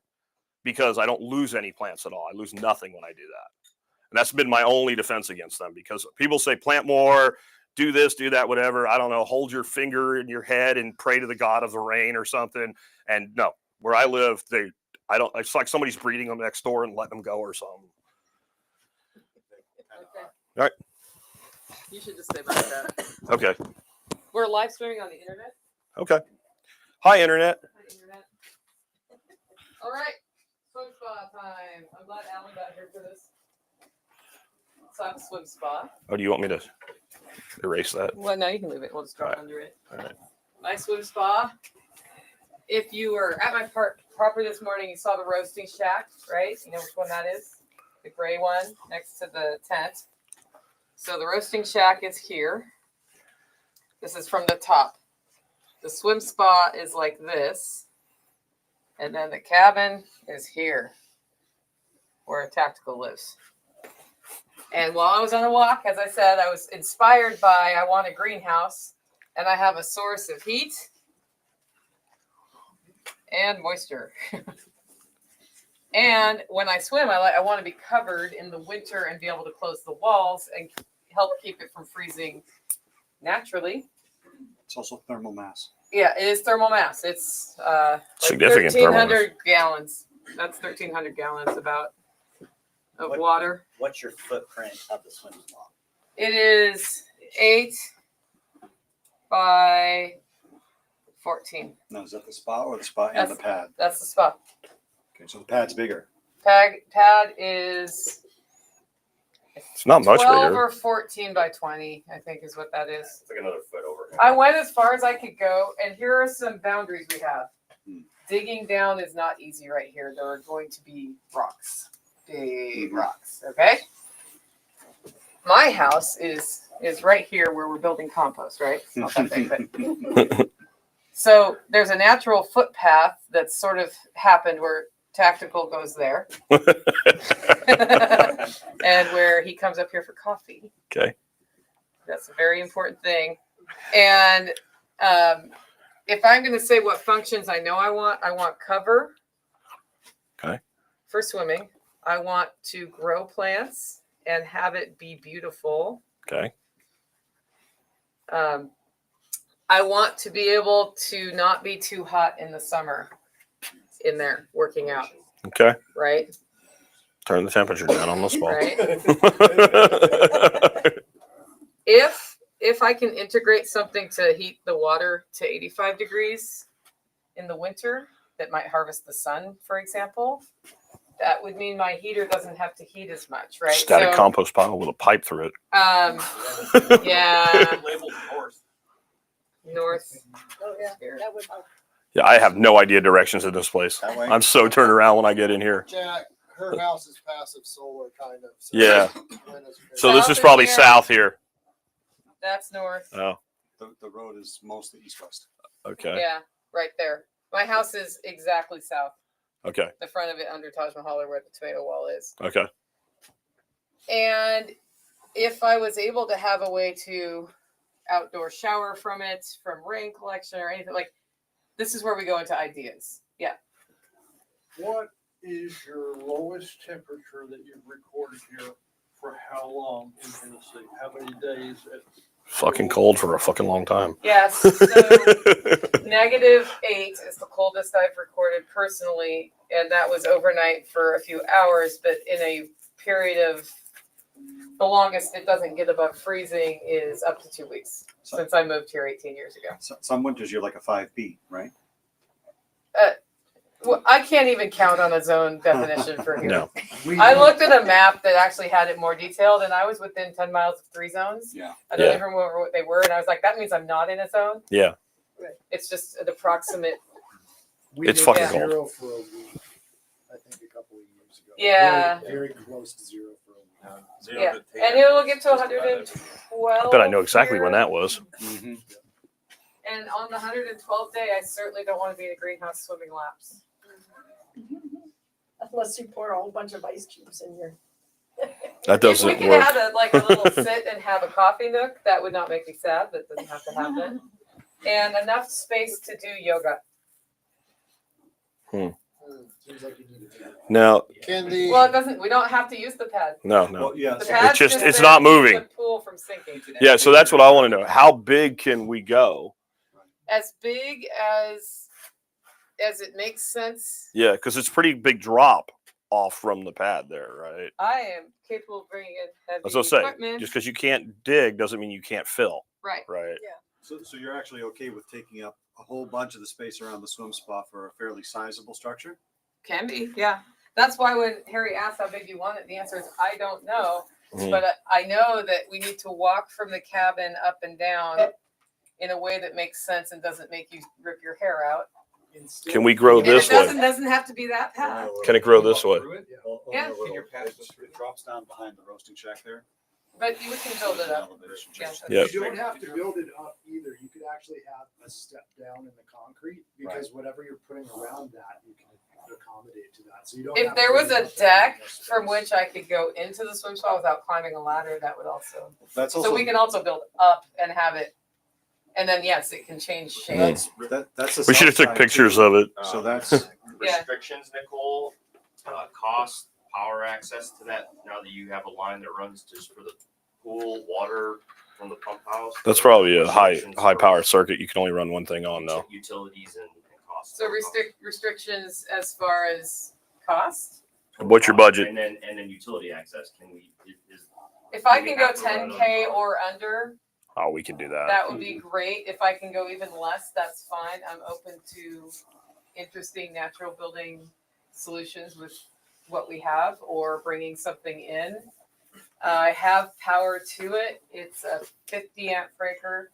S6: Because I don't lose any plants at all. I lose nothing when I do that. And that's been my only defense against them because people say plant more, do this, do that, whatever. I don't know, hold your finger in your head and pray to the God of the rain or something. And no, where I live, it's like somebody's breeding them next door and letting them go or something.
S2: Okay.
S6: All right.
S2: You should just stay back there.
S6: Okay.
S2: We're live streaming on the internet.
S6: Okay. Hi, Internet.
S2: Hi, internet. All right. Swim spa time. I'm glad Alan got here for this. So I have a swim spa.
S6: Oh, do you want me to erase that?
S2: Well, no, you can leave it. We'll just drop it
S6: All
S2: under it.
S6: All right.
S2: My swim spa. If you were at my park property this morning, you saw the roasting shack, right? You know which one that is? The gray one next to the tent. So the roasting shack is here. This is from the top. The swim spa is like this. And then the cabin is here, where Tactical lives. And while I was on a walk, as I said, I was inspired by I want a greenhouse, and I have a source of heat and moisture. And when I swim, I want to be covered in the winter and be able to close the walls and help keep it from freezing naturally.
S7: It's also thermal mass.
S2: Yeah, it is thermal mass. It's
S6: Significant thermal mass.
S2: 1,300 gallons. That's 1,300 gallons about of
S10: What-
S2: water.
S10: What's your footprint of the swim spa?
S2: It is 8 by 14.
S7: No, is that the spa or the spa and the pad?
S2: That's the spa.
S7: Okay, so the pad's bigger.
S2: Pad is
S6: It's not much
S2: 12
S6: bigger.
S2: or 14 by 20, I think is what that is.
S3: It's like another foot over.
S2: I went as far as I could go, and here are some boundaries we have.
S7: Hmm.
S2: Digging down is not easy right here. There are going to be rocks, big rocks, okay? My house is right here where we're building compost, right? It's not that big, but so there's a natural footpath that's sort of happened where Tactical goes there. And where he comes up here for coffee.
S6: Okay.
S2: That's a very important thing. And if I'm going to say what functions I know I want cover.
S6: Okay.
S2: For swimming. I want to grow plants and have it be beautiful.
S6: Okay.
S2: I want to be able to not be too hot in the summer in there working out,
S6: Okay.
S2: right?
S6: Turn the temperature down on the spot.
S2: Right. If I can integrate something to heat the water to 85 degrees in the winter that might harvest the sun, for example, that would mean my heater doesn't have to heat as much, right?
S6: Static compost pile with a pipe through it.
S2: Yeah,
S8: Labeled north.
S2: north.
S11: Oh, yeah, that would help.
S6: Yeah, I have no idea directions in this place.
S10: That way?
S6: I'm so turned around when I get in here.
S9: Jack, her house is passive solar kind of. So
S6: Yeah.
S9: when it's-
S6: So this
S2: South
S6: is
S2: is
S6: probably
S2: here.
S6: south here.
S2: That's north.
S6: Oh,
S7: The road is mostly east-west.
S6: okay.
S2: Yeah, right there. My house is exactly south.
S6: Okay.
S2: The front of it under Taj Mahal, or where the tomato wall is.
S6: Okay.
S2: And if I was able to have a way to outdoor shower from it, from rain collection or anything, like this is where we go into ideas. Yeah.
S5: What is your lowest temperature that you've recorded here for how long in Tennessee? How many days?
S6: Fucking cold for a fucking long time.
S2: Yes. So -8 is the coldest I've recorded personally. And that was overnight for a few hours. But in a period of the longest it doesn't get above freezing is up to 2 weeks since I moved here 18 years ago.
S7: So, some winters you're like a 5B, right?
S2: Well, I can't even count on a zone definition for here.
S6: No.
S2: I looked at a map that actually had it more detailed, and I was within 10 miles of 3 zones.
S7: Yeah.
S2: I don't
S6: Yeah.
S2: even remember what they were, and I was like, that means I'm not in a zone.
S6: Yeah.
S2: It's just an approximate.
S9: We
S6: It's
S9: did
S6: fucking
S2: cold.
S9: zero for a week, I think a couple of years ago.
S2: Yeah.
S9: Very close to zero for a week.
S2: Yeah, and it will get to 112.
S6: I bet I know exactly when
S2: here.
S6: that was.
S7: Mm-hmm.
S2: And on the 112th day, I certainly don't want to be in a greenhouse swimming laps.
S11: Unless you pour a whole bunch of ice cubes in your.
S6: That
S2: If we
S6: doesn't
S2: could
S6: work.
S2: have a little sit and have a coffee nook, that would not make me sad. That doesn't have to happen. And enough space to do yoga.
S9: Seems like you need to do that.
S6: Now,
S9: Can the,
S2: Well, it doesn't. We don't have to use the pad.
S6: no.
S7: Well, yeah.
S2: The
S7: so-
S2: pad's
S6: just- it's
S2: there
S6: not
S2: to keep
S6: moving.
S2: The pool from sinking.
S6: Yeah, so that's what I want to know. How big can we go?
S2: As big as it makes sense.
S6: Yeah, because it's pretty big drop off from the pad there, right?
S2: I am capable of bringing in heavy
S6: As I was saying,
S2: equipment.
S6: just because you can't dig doesn't mean you can't fill,
S2: Right.
S6: right?
S7: So you're actually okay with taking up a whole bunch of the space around the swim spa for a fairly sizable structure?
S2: Can be. Yeah. That's why when Harry asked how big you want it, the answer is I don't know.
S6: Mhm.
S2: But I know that we need to walk from the cabin up and down in a way that makes sense and doesn't make you rip your hair out.
S9: Instead
S6: Can we
S9: of-
S6: grow
S2: And
S6: this
S2: it
S6: way?
S2: doesn't have to be that path.
S6: Can it grow this way?
S2: Yeah.
S7: It drops down behind the roasting shack there.
S2: But you can build it up.
S7: Elevation
S2: Yeah.
S7: change.
S6: Yeah.
S9: You don't have to build it up either. You could actually have a step down in the concrete because whatever you're putting around that, you can accommodate to that. So you don't.
S2: If
S9: have to
S2: there was
S9: build
S2: a
S9: up
S2: deck
S9: any more space.
S2: from which I could go into the swim spa without climbing a ladder, that would also.
S7: That's
S2: So
S7: also
S2: we can also build up and have it, and then yes, it can change shape.
S7: that's the
S6: We should have
S7: south
S6: took
S7: side,
S6: pictures
S7: too.
S6: of it.
S7: So that's
S2: Yeah.
S3: Restrictions, Nicole, cost, power access to that, now that you have a line that runs just for the pool, water from the pump house.
S6: That's probably a high
S3: Restrictions for
S6: power circuit. You can only run one thing on though.
S3: Utilities and costs.
S2: So restrictions as far as cost.
S6: What's your budget?
S3: And then utility access, can we, is.
S2: If I
S3: do we
S2: can go
S3: have to run
S2: 10K
S3: on-
S2: or under,
S6: Oh, we can do that.
S2: that would be great. If I can go even less, that's fine. I'm open to interesting natural building solutions with what we have or bringing something in. I have power to it. It's a 50 amp breaker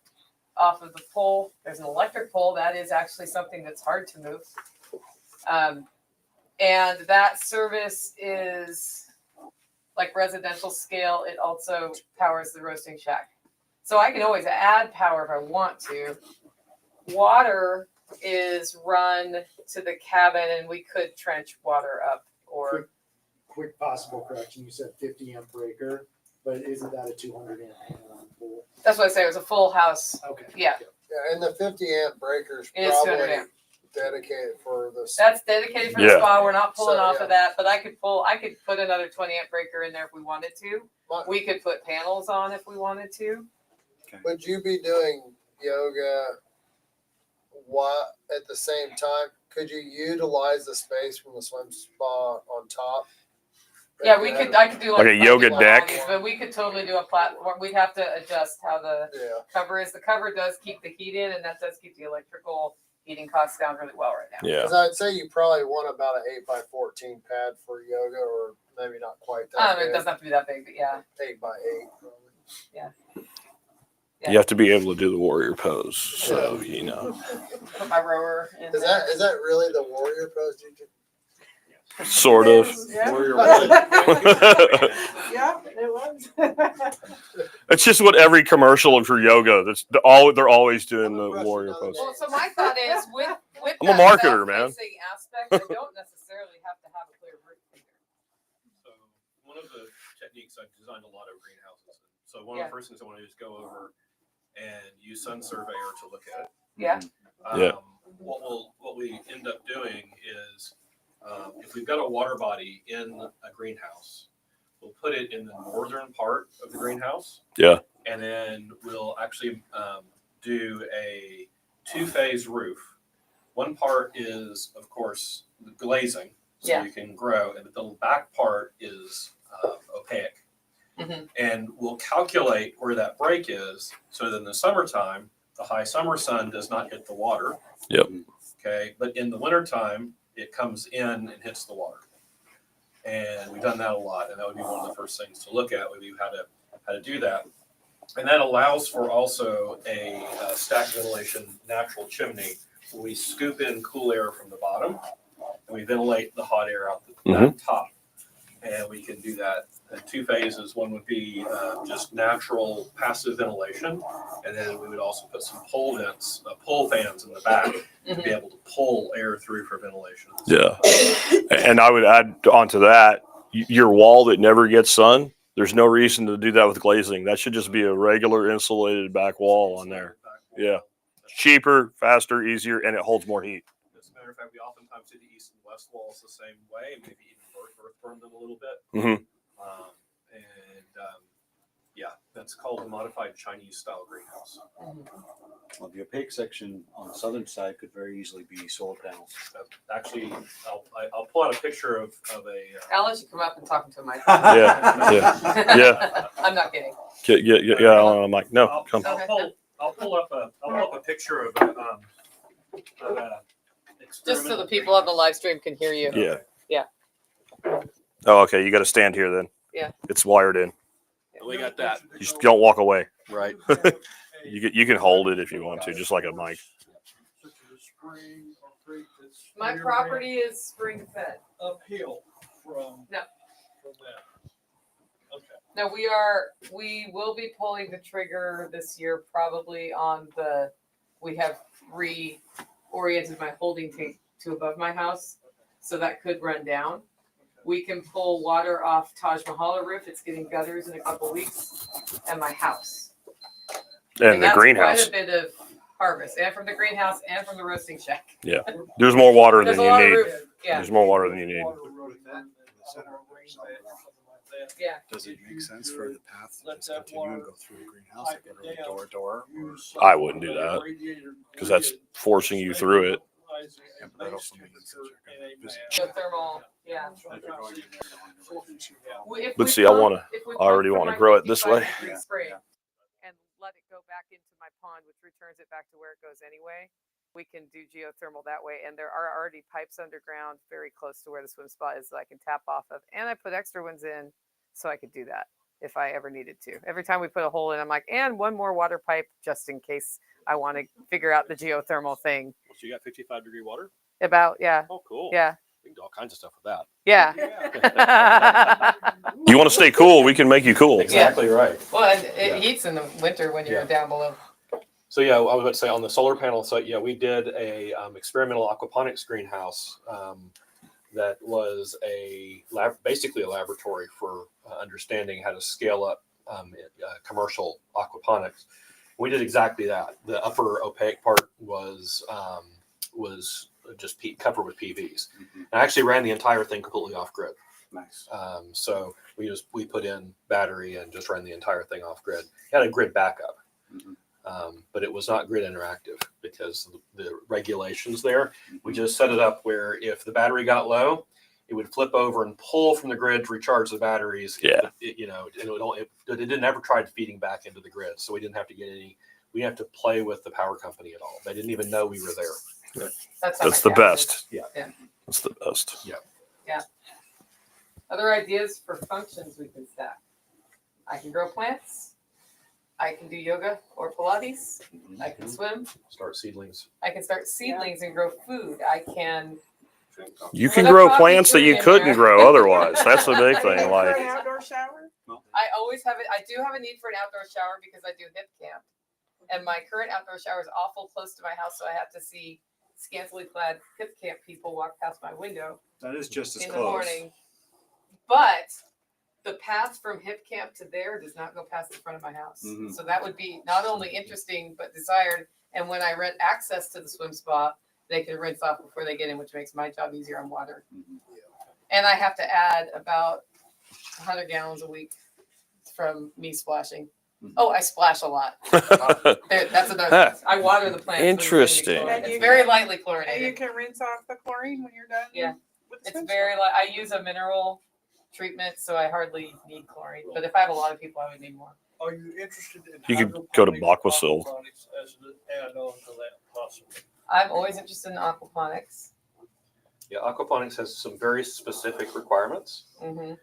S2: off of the pole. There's an electric pole. That is actually something that's hard to move. And that service is like residential scale. It also powers the roasting shack. So I can always add power if I want to. Water is run to the cabin and we could trench water up or
S9: Quick possible correction. You said 50 amp breaker, but isn't that a 200 amp panel on the pool?
S2: that's what I say. It was a full house.
S9: Okay.
S2: Yeah,
S12: Yeah, and the 50 amp breaker's
S2: it is 200
S12: probably
S2: amp.
S12: dedicated for the.
S2: That's dedicated for the
S6: Yeah.
S2: spa. We're not pulling
S12: So,
S2: off
S12: yeah.
S2: of that, but I could put another 20 amp breaker in there if we wanted to.
S12: My-
S2: We could put panels on if we wanted to.
S12: Would you be doing yoga while at the same time? Could you utilize the space from the swim spa on top?
S2: Yeah, we could. I could do
S6: Like a yoga deck?
S2: but we could totally do a platform. We'd have to adjust how the
S12: Yeah,
S2: cover is. The cover does keep the heat in, and that does keep the electrical heating costs down really well right now.
S6: Yeah.
S12: because I'd say you probably want about an 8x14 pad for yoga, or maybe not quite that
S2: It
S12: big.
S2: doesn't have to be that big, but yeah.
S12: 8x8 probably.
S2: Yeah.
S6: You have to be able to do the warrior pose. So, you know,
S2: Put my rower in.
S12: Is that really the warrior pose?
S6: sort of.
S2: Yeah.
S8: Warrior
S11: Yeah, it was.
S6: It's just what every commercial for yoga. They're always doing the warrior pose.
S2: Well, so my thought is with
S6: I'm a
S2: that
S6: marketer, man.
S2: south-facing aspect, I don't necessarily have to have a clear roof either.
S8: So one of the techniques, I've designed a lot of greenhouses. So one of the first things I want to do is go over and use Sun Surveyor to look at it.
S2: Yeah.
S6: Yeah.
S8: What we end up doing is, if we've got a water body in a greenhouse, we'll put it in the northern part of the greenhouse.
S6: Yeah.
S8: And then we'll actually do a two-phase roof. One part is, of course, the glazing, so
S2: Yeah.
S8: you can grow, and the back part is opaque.
S2: Mhm.
S8: And we'll calculate where that break is, so that in the summertime, the high summer sun does not hit the water.
S6: Yep.
S8: Okay, but in the wintertime, it comes in and hits the water. And we've done that a lot, and that would be one of the first things to look at, would be how to do that. And that allows for also a stack ventilation natural chimney, where we scoop in cool air from the bottom, and we ventilate the hot air out the top. And we can do that in two phases. One would be just natural passive ventilation, and then we would also put some pole vents, pole fans in the back to be able to pull air through for ventilation.
S6: Yeah. And I would add onto that, your wall that never gets sun, there's no reason to do that with glazing. That should just be a regular insulated back wall on there. Yeah. Cheaper, faster, easier, and it holds more heat.
S8: As a matter of fact, we oftentimes do the east and west walls the same way, maybe even earth burn them a little bit.
S6: Mhm.
S8: Yeah, that's called a modified Chinese style greenhouse.
S7: Well, the opaque section on the southern side could very easily be solar panels.
S8: Actually, I'll pull out a picture of a.
S2: I'll let you come up and talk into my.
S6: Yeah. Yeah.
S2: I'm not kidding.
S6: Yeah. I'm like, no,
S8: I'll
S6: come.
S8: pull up a picture of a.
S2: Just so the people on the live stream can hear you.
S6: Yeah.
S2: Yeah.
S6: Oh, okay. You got to stand here then.
S2: Yeah.
S6: It's wired in.
S5: We got that.
S6: You just don't walk away.
S5: Right.
S6: You can hold it if you want to, just like a mic.
S9: Such as a spring or creek
S2: My
S5: You're
S2: property is spring fed.
S5: uphill from.
S2: No.
S5: From that. Okay.
S2: No, we will be pulling the trigger this year probably on we have reoriented my holding tank to above my house. So that could run down. We can pull water off Taj Mahal roof. It's getting gutters in a couple weeks, and my house.
S6: And the
S2: that's
S6: greenhouse.
S2: quite a bit of harvest, and from the greenhouse, and from the roasting shack.
S6: Yeah. There's more water
S2: There's
S6: than
S2: a
S6: you
S2: lot of
S6: need.
S2: roof. Yeah.
S6: There's more water than you need.
S2: Yeah.
S9: Does it make sense for the path to
S5: Let
S9: just
S5: that
S9: continue and
S5: water
S9: go through the greenhouse, like literally door to door?
S6: I wouldn't do that because that's forcing you through it.
S9: Yeah, but that also means that you're gonna visit.
S2: Geothermal. Yeah.
S9: Like you're going in there going to look at you.
S6: But see, I already want to grow it this way.
S2: Spray and let it go back into my pond, which returns it back to where it goes anyway. We can do geothermal that way, and there are already pipes underground very close to where the swim spot is that I can tap off of, and I put extra ones in so I could do that if I ever needed to. Every time we put a hole in, I'm like, and one more water pipe just in case I want to figure out the geothermal thing.
S8: So you got 55-degree water?
S2: About, yeah.
S8: Oh, cool.
S2: Yeah.
S8: We can do all kinds of stuff with that.
S2: Yeah.
S6: You want to stay cool? We can make you cool.
S8: Exactly right.
S2: Well, and it
S8: Yeah.
S2: heats in the winter when you're
S8: Yeah.
S2: down below.
S8: So yeah, I was going to say on the solar panel site, yeah, we did a experimental aquaponics greenhouse that was basically a laboratory for understanding how to scale up commercial aquaponics. We did exactly that. The upper opaque part was just covered with PVs. I actually ran the entire thing completely off grid.
S9: Nice.
S8: So we put in battery and just ran the entire thing off grid. It had a grid backup. But it was not grid interactive because the regulations there. We just set it up where if the battery got low, it would flip over and pull from the grid to recharge the batteries.
S6: Yeah.
S8: It didn't ever try feeding back into the grid, so we didn't have to we didn't have to play with the power company at all. They didn't even know we were there.
S6: That's the best.
S8: Yeah.
S6: That's the best.
S2: Yeah. Other ideas for functions we can stack. I can grow plants. I can do yoga or Pilates. I can swim.
S8: Start seedlings.
S2: I can start seedlings and grow food. I can.
S6: You can
S2: Put a
S6: grow
S2: coffee
S6: plants that
S2: tree
S6: you
S2: in
S6: couldn't
S2: there.
S6: grow otherwise. That's the big thing.
S11: For
S6: Like,
S11: an outdoor shower?
S2: I always have it. I do have a need for an outdoor shower because I do hip camp, and my current outdoor shower is awful close to my house, so I have to see scantily clad hip camp people walk past my window
S9: That is just as
S2: in the
S9: close.
S2: morning. But the path from hip camp to there does not go past the front of my house.
S9: Mhm.
S2: So that would be not only interesting but desired. And when I rent access to the swim spa, they can rinse off before they get in, which makes my job easier on water. And I have to add about 100 gallons a week from me splashing. Oh, I splash a lot. That's another. I water the plants.
S6: Interesting.
S2: It's very lightly
S11: And you
S2: chlorinated.
S11: can rinse off the chlorine when you're done.
S2: Yeah.
S11: With the
S2: It's
S11: swim
S2: very
S11: spa.
S2: light. I use a mineral treatment, so I hardly need chlorine. But if I have a lot of people, I would need more.
S5: Are you interested in?
S6: You could go to
S5: hydroponics,
S6: Aquasil.
S5: aquaponics as an add-on to that possibly?
S2: I'm always interested in aquaponics.
S8: Yeah, aquaponics has some very specific requirements.
S2: Mm-hmm.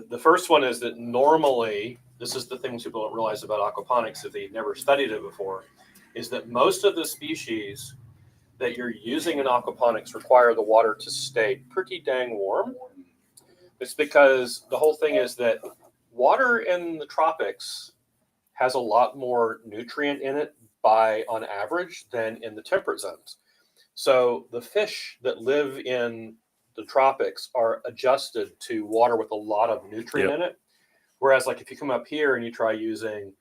S8: The first one is that normally, this is the things people don't realize about aquaponics if they've never studied it before, is that most of the species that you're using in aquaponics require the water to stay pretty dang warm. It's because the whole thing is that water in the tropics has a lot more nutrient in it on average than in the temperate zones. So the fish that live in the tropics are adjusted to water with a lot of nutrient in it. Whereas like if you come up here and you try using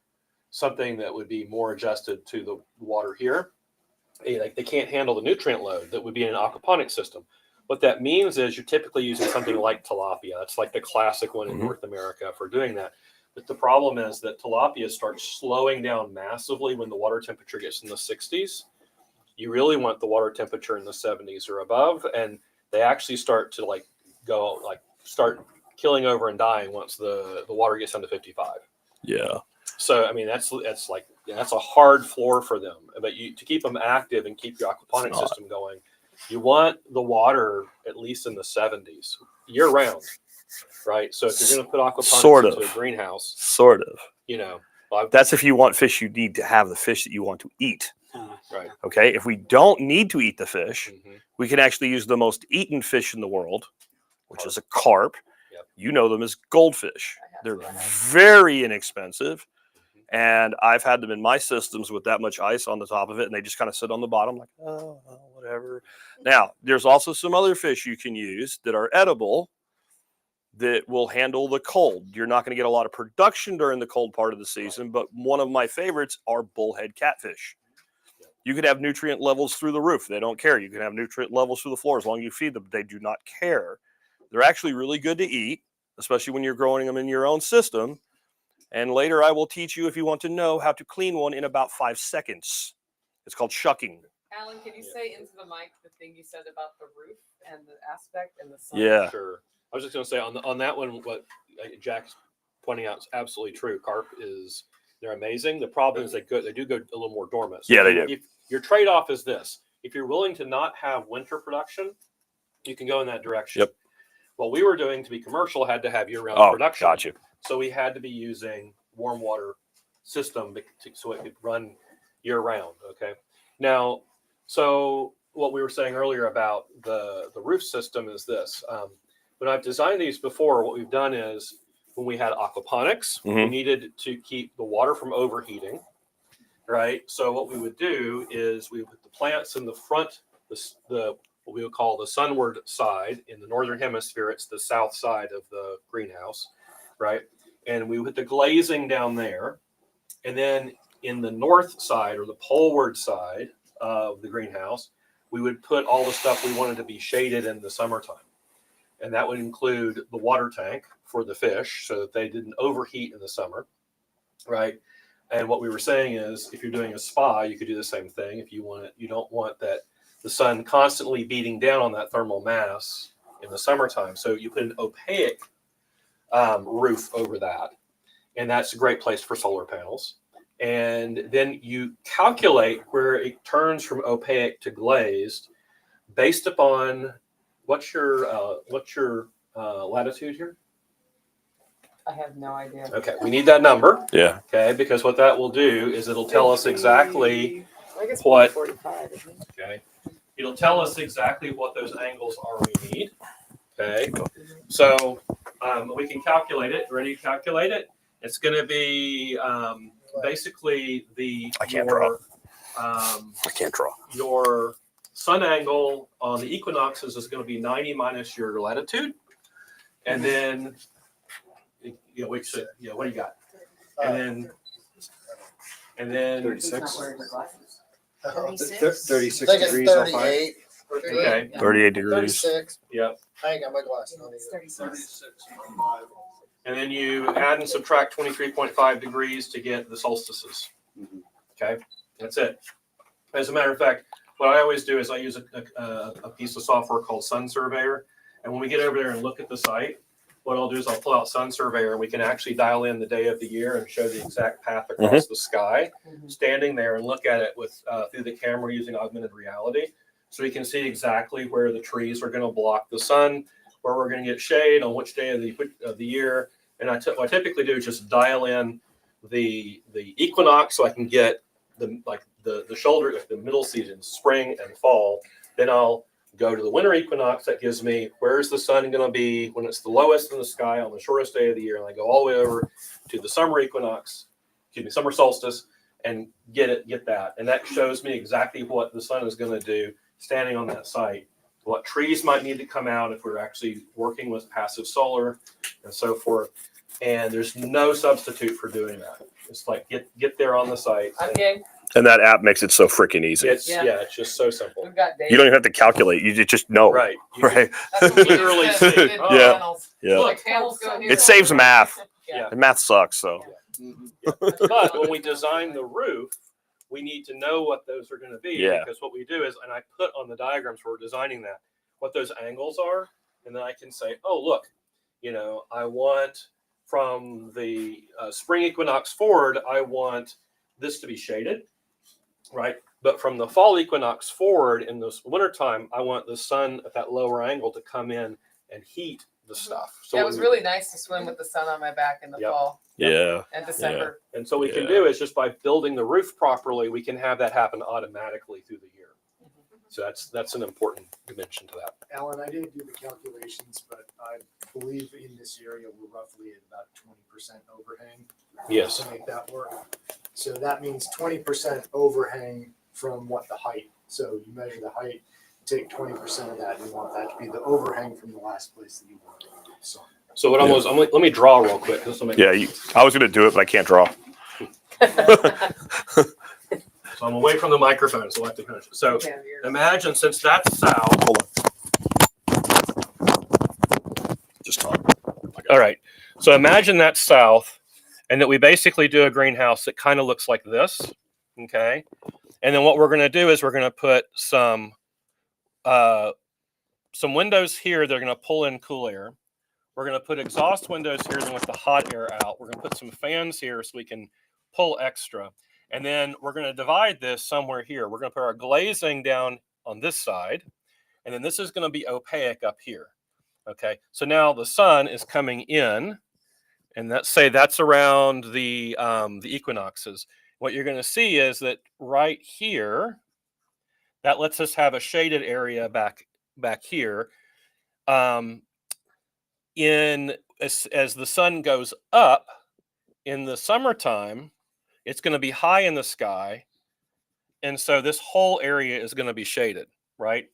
S8: something that would be more adjusted to the water here, they can't handle the nutrient load that would be in an aquaponic system. What that means is you're typically using something like tilapia. That's like the classic one in North America for doing that. But the problem is that tilapia starts slowing down massively when the water temperature gets in the 60s. You really want the water temperature in the 70s or above, and they actually start to start killing over and dying once the water gets down to 55.
S6: yeah.
S8: So I mean that's a hard floor for them. But to keep them active and keep your aquaponic system going, you want the water at least in the 70s year round, right? So if you're going to put aquaponics into a greenhouse,
S6: Sort of.
S8: you know,
S6: That's if you want fish, you need to have the fish that you want to eat.
S13: Right.
S6: Okay. If we don't need to eat the fish,
S13: Mhm.
S6: we can actually use the most eaten fish in the world, which is a carp.
S13: Yep.
S6: You know them as goldfish. They're very inexpensive. And I've had them in my systems with that much ice on the top of it, and they just kind of sit on the bottom like, oh, whatever. Now, there's also some other fish you can use that are edible that will handle the cold. You're not going to get a lot of production during the cold part of the season, but one of my favorites are bullhead catfish. You can have nutrient levels through the roof. They don't care. You can have nutrient levels through the floor as long as you feed them. They do not care. They're actually really good to eat, especially when you're growing them in your own system. And later I will teach you, if you want to know, how to clean one in about 5 seconds. It's called shucking.
S2: Alan, can you say into the mic the thing you said about the roof and the aspect and the sun?
S6: Yeah.
S13: Sure. I was just going to say on that one, what Jack's pointing out is absolutely true. Carp they're amazing. The problem is they do go a little more dormant. So
S6: Yeah, they do.
S13: If your trade-off is this: if you're willing to not have winter production, you can go in that direction.
S6: Yep.
S13: What we were doing to be commercial had to have year-round
S6: Oh,
S13: production.
S6: got you.
S13: So we had to be using warm water system so it could run year-round. Okay. Now, so what we were saying earlier about the roof system is this. When I've designed these before, what we've done is when we had aquaponics, we needed to keep the water from overheating, right? So what we would do is we would put the plants in the front, the what we would call the sunward side. In the northern hemisphere, it's the south side of the greenhouse, right? And we would put the glazing down there. And then in the north side or the poleward side of the greenhouse, we would put all the stuff we wanted to be shaded in the summertime. And that would include the water tank for the fish so that they didn't overheat in the summer, right? And what we were saying is if you're doing a spa, you could do the same thing. If you want it, you don't want that the sun constantly beating down on that thermal mass in the summertime. So you put an opaque roof over that. And that's a great place for solar panels. And then you calculate where it turns from opaque to glazed based upon what's your latitude here?
S2: I have no idea.
S13: Okay, we need that number.
S6: Yeah.
S13: Okay, because what that will do is it'll tell us exactly
S2: I guess
S13: what.
S2: 45, isn't it?
S13: Okay, it'll tell us exactly what those angles are we need. Okay, so we can calculate it. Ready to calculate it? It's going to be basically
S6: I can't draw.
S13: I
S6: can't draw.
S13: Your sun angle on the equinoxes is going to be 90 minus your latitude, and then what do you got? And then
S7: 36.
S12: 36.
S7: 36
S12: I think it's
S7: degrees off
S12: 38.
S13: Okay.
S6: 38 degrees.
S12: 36.
S13: Yep.
S12: I ain't got my glasses on either.
S13: And then you add and subtract 23.5 degrees to get the solstices. Okay, that's it. As a matter of fact, what I always do is I use a piece of software called Sun Surveyor. And when we get over there and look at the site, what I'll do is I'll pull out Sun Surveyor and we can actually dial in the day of the year and show the exact path across the sky, standing there and look at it with through the camera using augmented reality. So we can see exactly where the trees are going to block the sun, where we're going to get shade on which day of the year. And what I typically do is just dial in the equinox so I can get the shoulder, the middle season, spring and fall. Then I'll go to the winter equinox. That gives me where's the sun going to be when it's the lowest in the sky on the shortest day of the year. And I go all the way over to the summer equinox, summer solstice, and get that. And that shows me exactly what the sun is going to do standing on that site, what trees might need to come out if we're actually working with passive solar and so forth. And there's no substitute for doing that. It's like get there on the site.
S2: Okay.
S6: And that app makes it so freaking easy.
S13: It's it's just so simple.
S2: We've got data.
S6: You don't even have to calculate. You just know.
S13: Right.
S6: Right.
S2: That's what we
S13: literally
S2: just
S13: see.
S2: said,
S6: Yeah.
S2: panels.
S6: Yeah.
S2: Like panels go here.
S6: It saves math.
S13: Yeah.
S6: And math sucks. So.
S13: But when we design the roof, we need to know what those are going to be.
S6: Yeah.
S13: Because what we do is, and I put on the diagrams where we're designing that, what those angles are. And then I can say, oh, look, I want from the spring equinox forward, I want this to be shaded, right? But from the fall equinox forward in this wintertime, I want the sun at that lower angle to come in and heat the stuff. So
S2: Yeah, it
S13: what
S2: was
S13: we-
S2: really nice to swim with the sun on my back in the
S13: Yep.
S2: fall
S6: Yeah.
S2: and December.
S13: And so what we can
S6: Yeah.
S13: do is just by building the roof properly, we can have that happen automatically through the year. So that's an important dimension to that.
S9: Alan, I didn't do the calculations, but I believe in this area, we're roughly at about 20% overhang.
S13: Yes.
S9: To make that work. So that means 20% overhang from what the height. So you measure the height, take 20% of that, and you want that to be the overhang from the last place that you want.
S13: So what let me draw real quick. This will make
S6: Yeah. I was going to do it, but I can't draw.
S13: So I'm away from the microphone, so I have to finish it. So imagine since that's south.
S6: Hold on. Just talk.
S13: All right. So imagine that's south, and that we basically do a greenhouse that kind of looks like this. Okay. And then what we're going to do is we're going to put some windows here. They're going to pull in cool air. We're going to put exhaust windows here that let the hot air out. We're going to put some fans here so we can pull extra. And then we're going to divide this somewhere here. We're going to put our glazing down on this side. And then this is going to be opaque up here. Okay. So now the sun is coming in. And let's say that's around the equinoxes. What you're going to see is that right here, that lets us have a shaded area back here. As the sun goes up in the summertime, it's going to be high in the sky. And so this whole area is going to be shaded, right?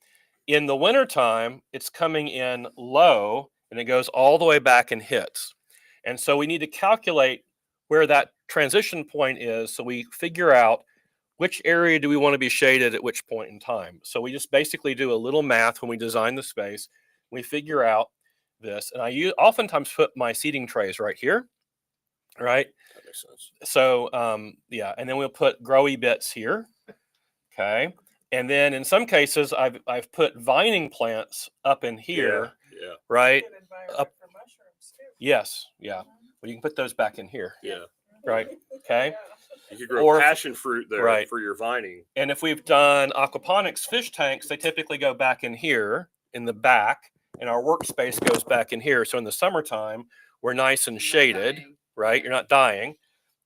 S13: In the wintertime, it's coming in low and it goes all the way back and hits. And so we need to calculate where that transition point is so we figure out which area do we want to be shaded at which point in time. So we just basically do a little math when we design the space. We figure out this. And I oftentimes put my seating trays right here, right?
S6: That makes sense.
S13: So, yeah, and then we'll put growy bits here, okay? And then in some cases, I've put vining plants up in here,
S6: Yeah.
S13: right?
S11: Good environment
S13: Up.
S11: for mushrooms too.
S13: Yes, yeah. Well, you can put those back in here,
S6: Yeah.
S13: right? Okay.
S6: You could grow
S13: Or if-
S6: passion fruit there
S13: right.
S6: for your vining.
S13: And if we've done aquaponics fish tanks, they typically go back in here in the back, and our workspace goes back in here. So in the summertime, we're nice and shaded, right? You're not dying,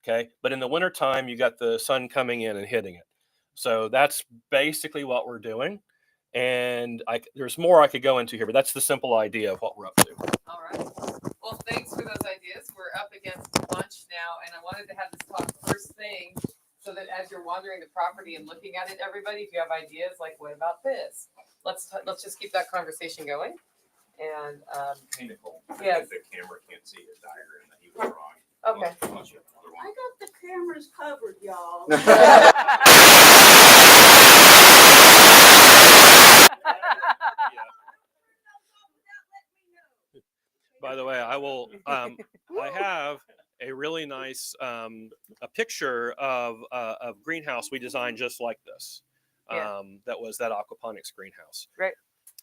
S13: okay? But in the wintertime, you got the sun coming in and hitting it. So that's basically what we're doing. And there's more I could go into here, but that's the simple idea of what we're up to.
S2: All right. Well, thanks for those ideas. We're up against lunch now, and I wanted to have this talk first thing so that as you're wandering the property and looking at it, everybody, if you have ideas like, what about this? Let's just keep that conversation going. And
S3: Hey, Nicole.
S2: Yes.
S3: The camera can't see his diagram that he was drawing.
S2: okay.
S3: Unless you have another one.
S11: I got the cameras covered, y'all.
S13: By the way, I will. I have a really nice a picture of a greenhouse we designed just like this.
S2: Yeah.
S13: That was that aquaponics greenhouse.
S2: Great.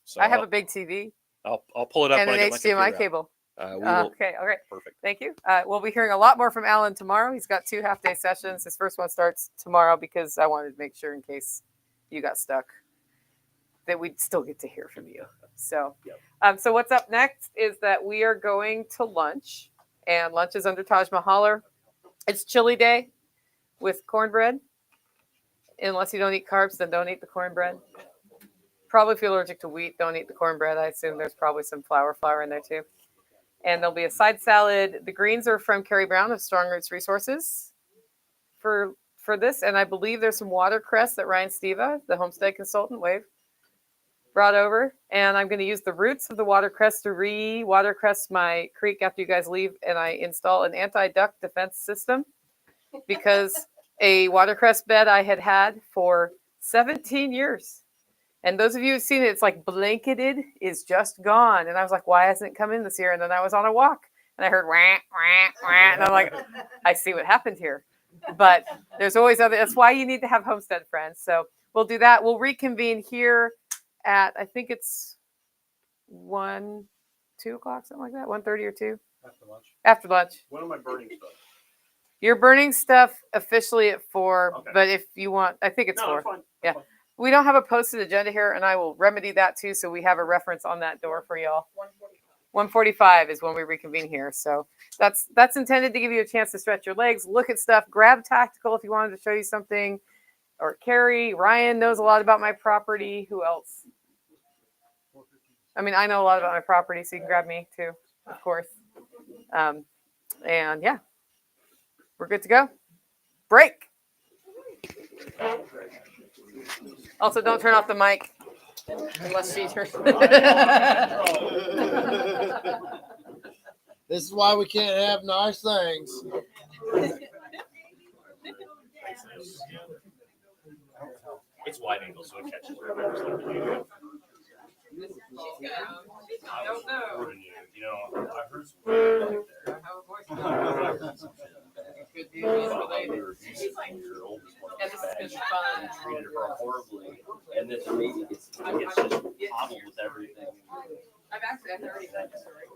S13: So
S2: I have a big TV
S13: I'll pull it up
S2: and
S13: when
S2: an
S13: I get my
S2: HDMI
S13: computer out.
S2: cable.
S13: We will,
S2: Okay, all right.
S13: perfect.
S2: Thank you. We'll be hearing a lot more from Alan tomorrow. He's got 2 half-day sessions. His first one starts tomorrow because I wanted to make sure in case you got stuck that we'd still get to hear from you. So,
S13: Yep.
S2: So what's up next is that we are going to lunch, and lunch is under Taj Mahal. It's chili day with cornbread. Unless you don't eat carbs, then don't eat the cornbread. Probably if you're allergic to wheat, don't eat the cornbread. I assume there's probably some flour in there too. And there'll be a side salad. The greens are from Carrie Brown of Strong Roots Resources for this. And I believe there's some watercress that Ryan Steva, the homestead consultant, brought over. And I'm going to use the roots of the watercress to re-watercress my creek after you guys leave. And I install an anti-duck defense system because a watercress bed I had for 17 years. And those of you who've seen it, it's like blanketed is just gone. And I was like, why hasn't it come in this year? And then I was on a walk and I heard wah, wah, wah. And I'm like, I see what happened here. But there's always that's why you need to have homestead friends. So we'll do that. We'll reconvene here at, I think it's 2 o'clock, something like that, 1:30 or 2.
S13: After lunch.
S2: After lunch.
S13: When am I burning stuff?
S2: You're burning stuff officially at 4,
S13: Okay.
S2: but if you want, I think it's 4.
S13: That's fine.
S2: Yeah.
S13: That's fine.
S2: We don't have a posted agenda here, and I will remedy that too, so we have a reference on that door for y'all. 1:45 is when we reconvene here. So that's intended to give you a chance to stretch your legs, look at stuff, grab Tactical if you wanted to show you something, or Carrie. Ryan knows a lot about my property. Who else? I mean, I know a lot about my property, so you can grab me too, of course. And yeah, we're good to go. Break. Also, don't turn off the mic unless she turns.
S12: This is why we can't have nice things.
S3: It's wide angle, so it catches.
S2: I don't know.
S3: You know, I heard some.
S2: Good news related. Yeah, this is gonna be fun.
S10: Treated her horribly, and then the baby gets just coddled with everything.
S2: I've already heard that story.